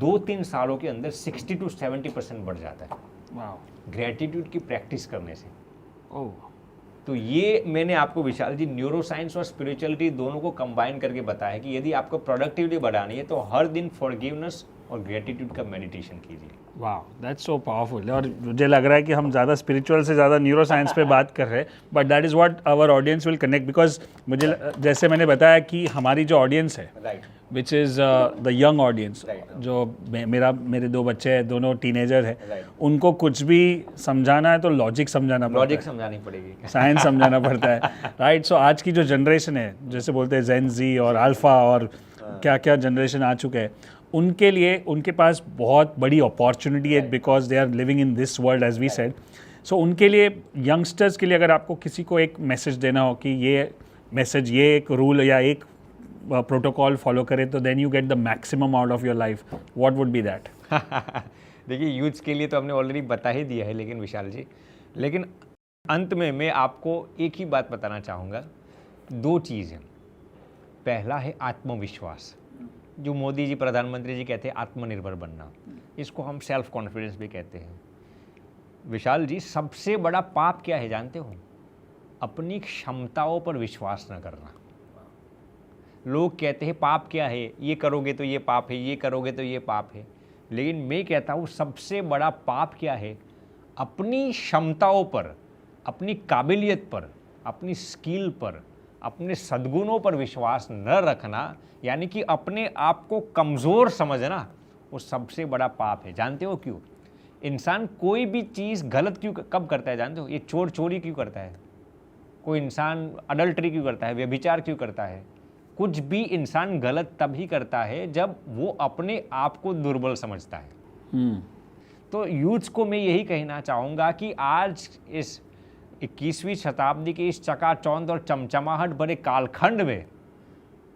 2-3 सालों के अंदर 60 to 70% बढ़ जाता है ग्रेटिट्यूड की प्रैक्टिस करने से। तो ये मैंने आपको विशाल जी न्यूरो साइंस और स्पिरिचुअलिटी दोनों को कंबाइन करके बताया कि यदि आपको प्रोडक्टिविटी बढ़ानी है तो हर दिन फॉरगिवनेस और ग्रेटिट्यूड का मेडिटेशन कीजिए। वाह, दैट्स सो पावरफुल। और मुझे लग रहा है कि हम ज़्यादा स्पिरिचुअल से ज़्यादा न्यूरो साइंस पे बात कर रहे हैं, but that is what our audience will connect. Because मुझे जैसे मैंने बताया कि हमारी जो ऑडियंस है, right, which is the young audience, जो मेरे 2 बच्चे हैं, दोनों टीनेजर हैं, उनको कुछ भी समझाना है तो लॉजिक समझाना पड़ता है, लॉजिक समझानी पड़ेगी, साइंस समझाना पड़ता है। राइट। सो आज की जो जनरेशन है, जैसे बोलते हैं जेन जी और अल्फ़ा और क्या क्या जनरेशन आ चुके हैं, उनके लिए उनके पास बहुत बड़ी अपॉर्चुनिटी है, because they are living in this world as we said. So उनके लिए, यंगस्टर्स के लिए, अगर आपको किसी को एक मैसेज देना हो कि ये मैसेज, ये एक रूल या एक प्रोटोकॉल फॉलो करें तो then you get the maximum out of your life, what would be that? देखिए, यूथ्स के लिए तो हमने ऑलरेडी बता ही दिया है, लेकिन विशाल जी, लेकिन अंत में मैं आपको एक ही बात बताना चाहूँगा। 2 चीज़ हैं। पहला है आत्मविश्वास, जो मोदी जी, प्रधानमंत्री जी कहते हैं आत्मनिर्भर बनना, इसको हम सेल्फ कॉन्फिडेंस भी कहते हैं। विशाल जी, सबसे बड़ा पाप क्या है जानते हो? अपनी क्षमताओं पर विश्वास न करना। लोग कहते हैं पाप क्या है, ये करोगे तो ये पाप है, ये करोगे तो ये पाप है, लेकिन मैं कहता हूँ सबसे बड़ा पाप क्या है? अपनी क्षमताओं पर, अपनी काबिलियत पर, अपनी स्किल पर, अपने सद्गुणों पर विश्वास न रखना, यानी कि अपने आप को कमज़ोर समझना, वो सबसे बड़ा पाप है। जानते हो क्यों? इंसान कोई भी चीज़ गलत कब करता है जानते हो? ये चोरी क्यों करता है? कोई इंसान अडल्ट्री क्यों करता है? व्यभिचार क्यों करता है? कुछ भी इंसान गलत तभी करता है जब वो अपने आप को दुर्बल समझता है। तो यूथ्स को मैं यही कहना चाहूँगा कि आज इस 21वीं शताब्दी के इस चकाचौंध और चमचमाहट भरे कालखंड में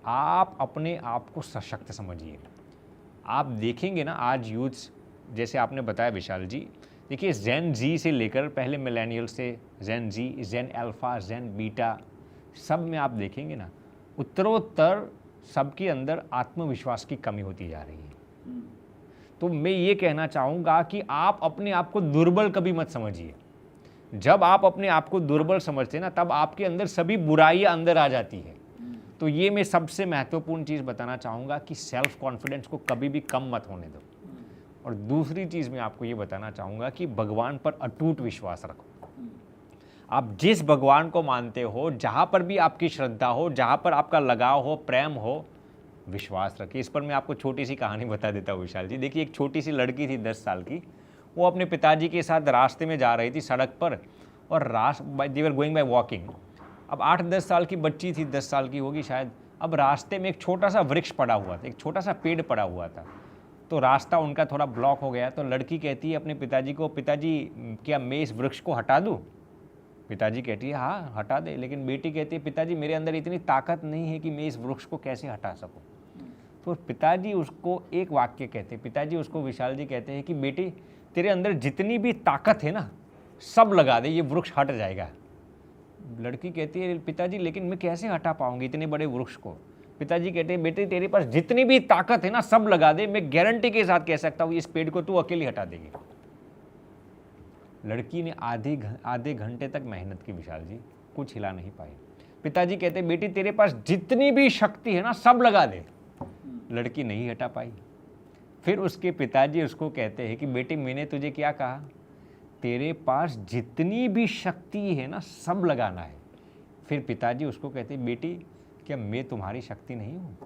आप अपने आप को सशक्त समझिए। आप देखेंगे ना आज यूथ्स, जैसे आपने बताया विशाल जी, देखिए जेन जी से लेकर पहले मिलेनियल से जेन जी, जेन अल्फ़ा, जेन बीटा, सब में आप देखेंगे ना उत्तरोत्तर सबके अंदर आत्मविश्वास की कमी होती जा रही है। तो मैं ये कहना चाहूँगा कि आप अपने आप को दुर्बल कभी मत समझिए। जब आप अपने आप को दुर्बल समझते हैं ना, तब आपके अंदर सभी बुराइयां अंदर आ जाती है। तो ये मैं सबसे महत्वपूर्ण चीज़ बताना चाहूँगा कि सेल्फ कॉन्फिडेंस को कभी भी कम मत होने दो। और दूसरी चीज़ मैं आपको ये बताना चाहूँगा कि भगवान पर अटूट विश्वास रखो। आप जिस भगवान को मानते हो, जहाँ पर भी आपकी श्रद्धा हो, जहाँ पर आपका लगाव हो, प्रेम हो, विश्वास रखिए। इस पर मैं आपको छोटी सी कहानी बता देता हूँ विशाल जी। देखिए एक छोटी सी लड़की थी 10 साल की, वो अपने पिताजी के साथ रास्ते में जा रही थी सड़क पर, और दे वर गोइंग बाय वॉकिंग। अब 8-10 साल की बच्ची थी, 10 साल की होगी शायद। अब रास्ते में एक छोटा सा वृक्ष पड़ा हुआ था, एक छोटा सा पेड़ पड़ा हुआ था, तो रास्ता उनका थोड़ा ब्लॉक हो गया। तो लड़की कहती है अपने पिताजी को, पिताजी क्या मैं इस वृक्ष को हटा दूँ? पिताजी कहती है हाँ हटा दे। लेकिन बेटी कहती है पिताजी मेरे अंदर इतनी ताकत नहीं है कि मैं इस वृक्ष को कैसे हटा सकूँ। तो पिताजी उसको एक वाक्य कहते हैं, पिताजी उसको विशाल जी कहते हैं कि बेटी तेरे अंदर जितनी भी ताकत है ना, सब लगा दे, ये वृक्ष हट जाएगा। लड़की कहती है पिताजी लेकिन मैं कैसे हटा पाऊंगी इतने बड़े वृक्ष को? पिताजी कहते हैं बेटे तेरे पास जितनी भी ताकत है ना, सब लगा दे, मैं गारंटी के साथ कह सकता हूँ इस पेड़ को तू अकेली हटा देगी। लड़की ने आधे घंटे तक मेहनत की विशाल जी, कुछ हिला नहीं पाई। पिताजी कहते बेटी तेरे पास जितनी भी शक्ति है ना, सब लगा दे। लड़की नहीं हटा पाई। फिर उसके पिताजी उसको कहते हैं कि बेटी मैंने तुझे क्या कहा, तेरे पास जितनी भी शक्ति है ना, सब लगाना है। फिर पिताजी उसको कहते बेटी क्या मैं तुम्हारी शक्ति नहीं हूँ?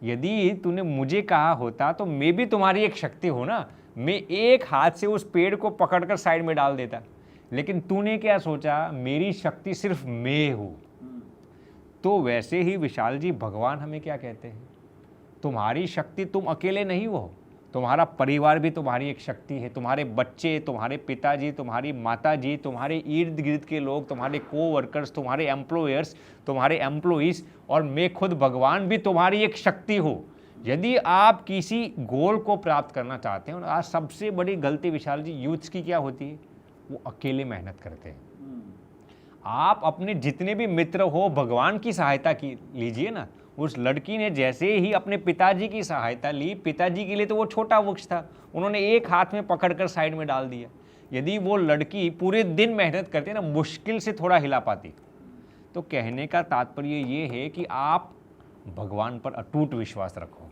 यदि तूने मुझे कहा होता तो मैं भी तुम्हारी एक शक्ति हो ना, मैं एक हाथ से उस पेड़ को पकड़कर साइड में डाल देता। लेकिन तूने क्या सोचा, मेरी शक्ति सिर्फ मैं हूँ। तो वैसे ही विशाल जी भगवान हमें क्या कहते हैं, तुम्हारी शक्ति तुम अकेले नहीं हो, तुम्हारा परिवार भी तुम्हारी एक शक्ति है। तुम्हारे बच्चे, तुम्हारे पिताजी, तुम्हारी माताजी, तुम्हारे इर्द गिर्द के लोग, तुम्हारे कोवर्कर्स, तुम्हारे एम्प्लॉयर्स, तुम्हारे एम्प्लॉइज, और मैं खुद भगवान भी तुम्हारी एक शक्ति हूँ। यदि आप किसी गोल को प्राप्त करना चाहते हैं, और आज सबसे बड़ी गलती विशाल जी यूथ्स की क्या होती है, वो अकेले मेहनत करते हैं। आप अपने जितने भी मित्र हो भगवान की सहायता की लीजिए ना। उस लड़की ने जैसे ही अपने पिताजी की सहायता ली, पिताजी के लिए तो वो छोटा वृक्ष था, उन्होंने एक हाथ में पकड़कर साइड में डाल दिया। यदि वो लड़की पूरे दिन मेहनत करती ना, मुश्किल से थोड़ा हिला पाती। तो कहने का तात्पर्य ये है कि आप भगवान पर अटूट विश्वास रखो।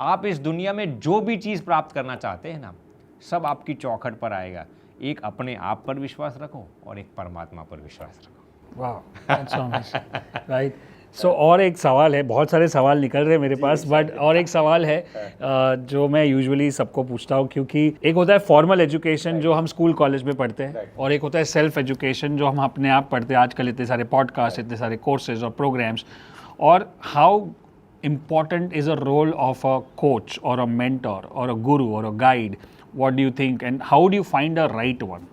आप इस दुनिया में जो भी चीज़ प्राप्त करना चाहते हैं ना, सब आपकी चौखट पर आएगा। एक अपने आप पर विश्वास रखो और एक परमात्मा पर विश्वास रखो। वाह, राइट। सो और एक सवाल है, बहुत सारे सवाल निकल रहे हैं मेरे पास, बट और एक सवाल है जो मैं यूजुअली सबको पूछता हूँ, क्योंकि एक होता है फॉर्मल एजुकेशन जो हम स्कूल कॉलेज में पढ़ते हैं, और एक होता है सेल्फ एजुकेशन जो हम अपने आप पढ़ते हैं। आजकल इतने सारे पॉडकास्ट, इतने सारे कोर्सेज और प्रोग्राम्स, और how important is a role of a coach or a mentor or a guru or a guide? What do you think, and how do you find a right one?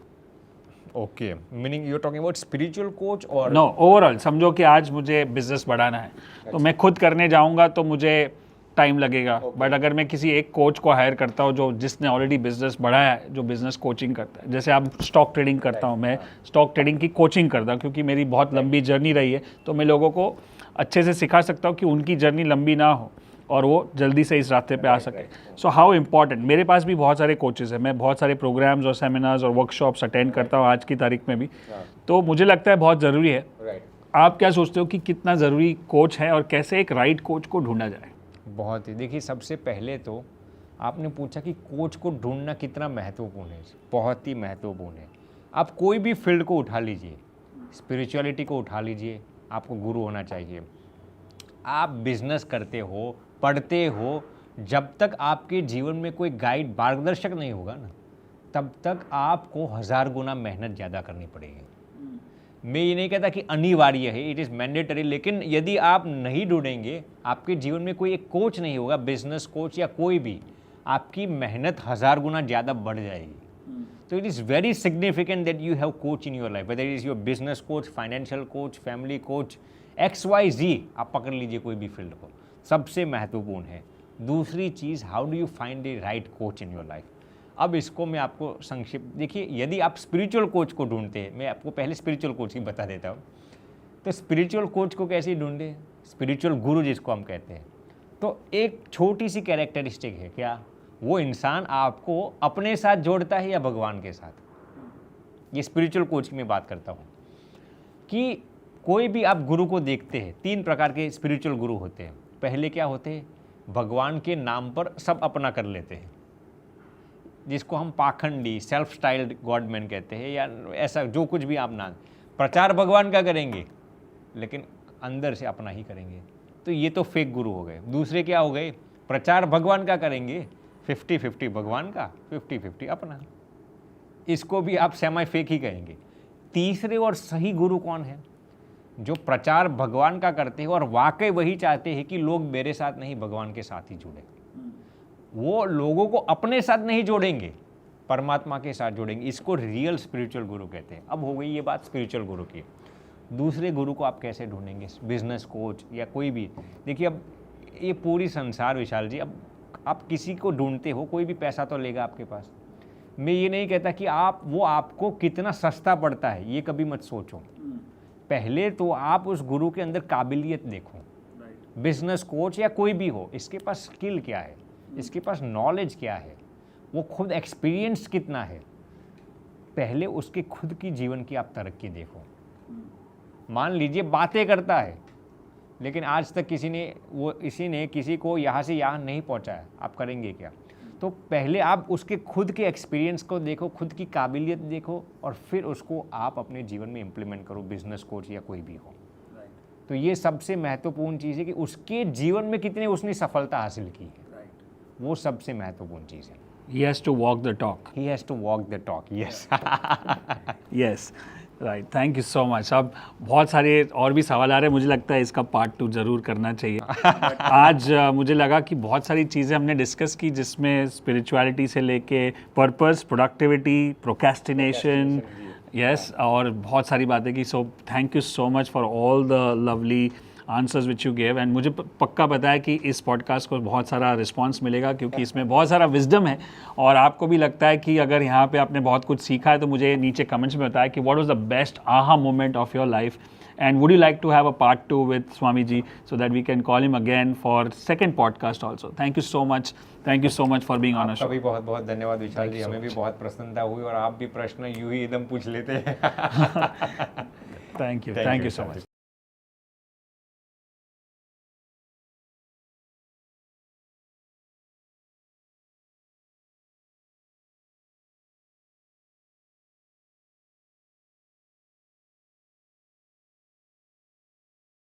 Okay, meaning you're talking about spiritual coach or no, overall समझो कि आज मुझे business बढ़ाना है, तो मैं खुद करने जाऊंगा तो मुझे टाइम लगेगा, बट अगर मैं किसी एक कोच को हायर करता हूँ जो जिसने ऑलरेडी बिजनेस बढ़ाया है, जो बिजनेस कोचिंग करता है, जैसे आप स्टॉक ट्रेडिंग करता हूँ, मैं स्टॉक ट्रेडिंग की कोचिंग करता हूँ क्योंकि मेरी बहुत लंबी जर्नी रही है, तो मैं लोगों को अच्छे से सिखा सकता हूँ कि उनकी जर्नी लंबी ना हो और वो जल्दी से इस रास्ते पे आ सके। सो हाउ इम्पॉर्टेंट, मेरे पास भी बहुत सारे कोचेस हैं, मैं बहुत सारे प्रोग्राम्स और सेमिनार्स और वर्कशॉप्स अटेंड करता हूँ आज की तारीख में भी, तो मुझे लगता है बहुत ज़रूरी है। आप क्या सोचते हो कि कितना ज़रूरी कोच है और कैसे एक राइट कोच को ढूंढा जाए? बहुत ही, देखिए सबसे पहले तो आपने पूछा कि कोच को ढूंढना कितना महत्वपूर्ण है। बहुत ही महत्वपूर्ण है। आप कोई भी फील्ड को उठा लीजिए, स्पिरिचुअलिटी को उठा लीजिए, आपको गुरु होना चाहिए। आप बिजनेस करते हो, पढ़ते हो, जब तक आपके जीवन में कोई गाइड, मार्गदर्शक नहीं होगा ना, तब तक आपको 1000 गुना मेहनत ज़्यादा करनी पड़ेगी। मैं ये नहीं कहता कि अनिवार्य है, इट इज़ मैंडेटरी, लेकिन यदि आप नहीं ढूंढेंगे, आपके जीवन में कोई एक कोच नहीं होगा, बिजनेस कोच या कोई भी, आपकी मेहनत 1000 गुना ज़्यादा बढ़ जाएगी। तो it is very significant that you have coach in your life, whether it is your business coach, financial coach, family coach, XYZ, आप पकड़ लीजिए कोई भी फील्ड को, सबसे महत्वपूर्ण है। दूसरी चीज़, how do you find a right coach in your life. अब इसको मैं आपको संक्षिप्त, देखिए यदि आप स्पिरिचुअल कोच को ढूंढते हैं, मैं आपको पहले स्पिरिचुअल कोच ही बता देता हूँ। तो स्पिरिचुअल कोच को कैसे ढूंढे, स्पिरिचुअल गुरु जिसको हम कहते हैं, तो एक छोटी सी कैरेक्टरिस्टिक है, क्या वो इंसान आपको अपने साथ जोड़ता है या भगवान के साथ। ये स्पिरिचुअल कोच की मैं बात करता हूँ कि कोई भी आप गुरु को देखते हैं, 3 प्रकार के स्पिरिचुअल गुरु होते हैं। पहले क्या होते हैं, भगवान के नाम पर सब अपना कर लेते हैं, जिसको हम पाखंडी, सेल्फ स्टाइल्ड गॉडमैन कहते हैं, या ऐसा जो कुछ भी आप नाम, प्रचार भगवान का करेंगे लेकिन अंदर से अपना ही करेंगे, तो ये तो फेक गुरु हो गए। दूसरे क्या हो गए, प्रचार भगवान का करेंगे, 50-50 भगवान का, 50-50 अपना, इसको भी आप सेमी फेक ही कहेंगे। तीसरे और सही गुरु कौन है, जो प्रचार भगवान का करते हैं और वाकई वही चाहते हैं कि लोग मेरे साथ नहीं भगवान के साथ ही जुड़े। वो लोगों को अपने साथ नहीं जोड़ेंगे, परमात्मा के साथ जोड़ेंगे, इसको रियल स्पिरिचुअल गुरु कहते हैं। अब हो गई ये बात स्पिरिचुअल गुरु की। दूसरे गुरु को आप कैसे ढूंढेंगे, बिजनेस कोच या कोई भी। देखिए अब ये पूरी संसार विशाल जी, अब आप किसी को ढूंढते हो, कोई भी पैसा तो लेगा आपके पास। मैं ये नहीं कहता कि वो आपको कितना सस्ता पड़ता है, ये कभी मत सोचो। पहले तो आप उस गुरु के अंदर काबिलियत देखो। बिजनेस कोच या कोई भी हो, इसके पास स्किल क्या है, इसके पास नॉलेज क्या है, वो खुद एक्सपीरियंस कितना है, पहले उसके खुद की जीवन की आप तरक्की देखो। मान लीजिए बातें करता है, लेकिन आज तक इसी ने किसी को यहाँ से यहाँ नहीं पहुँचाया, आप करेंगे क्या। तो पहले आप उसके खुद के एक्सपीरियंस को देखो, खुद की काबिलियत देखो, और फिर उसको आप अपने जीवन में इम्प्लीमेंट करो, बिजनेस कोच या कोई भी हो। तो ये सबसे महत्वपूर्ण चीज़ है कि उसके जीवन में कितनी उसने सफलता हासिल की है, वो सबसे महत्वपूर्ण चीज़ है। He has to walk the talk. He has to walk the talk, yes. Yes, right. Thank you so much. अब बहुत सारे और भी सवाल आ रहे हैं, मुझे लगता है इसका पार्ट 2 ज़रूर करना चाहिए। आज मुझे लगा कि बहुत सारी चीज़ें हमने डिस्कस की, जिसमें स्पिरिचुअलिटी से लेके पर्पस, प्रोडक्टिविटी, प्रोक्रेस्टिनेशन, यस, और बहुत सारी बातें की। So thank you so much for all the lovely answers which you gave, and मुझे पक्का पता है कि इस पॉडकास्ट को बहुत सारा रिस्पांस मिलेगा, क्योंकि इसमें बहुत सारा विजडम है। और आपको भी लगता है कि अगर यहाँ पे आपने बहुत कुछ सीखा है, तो मुझे नीचे कमेंट्स में बताया कि what was the best aha moment of your life, and would you like to have a part 2 with Swami ji, so that we can call him again for second podcast also. Thank you so much for being on a show. भी बहुत बहुत धन्यवाद विशाल जी, हमें भी बहुत प्रसन्नता हुई, और आप भी प्रश्न यूं ही एकदम पूछ लेते हैं। Thank you so much.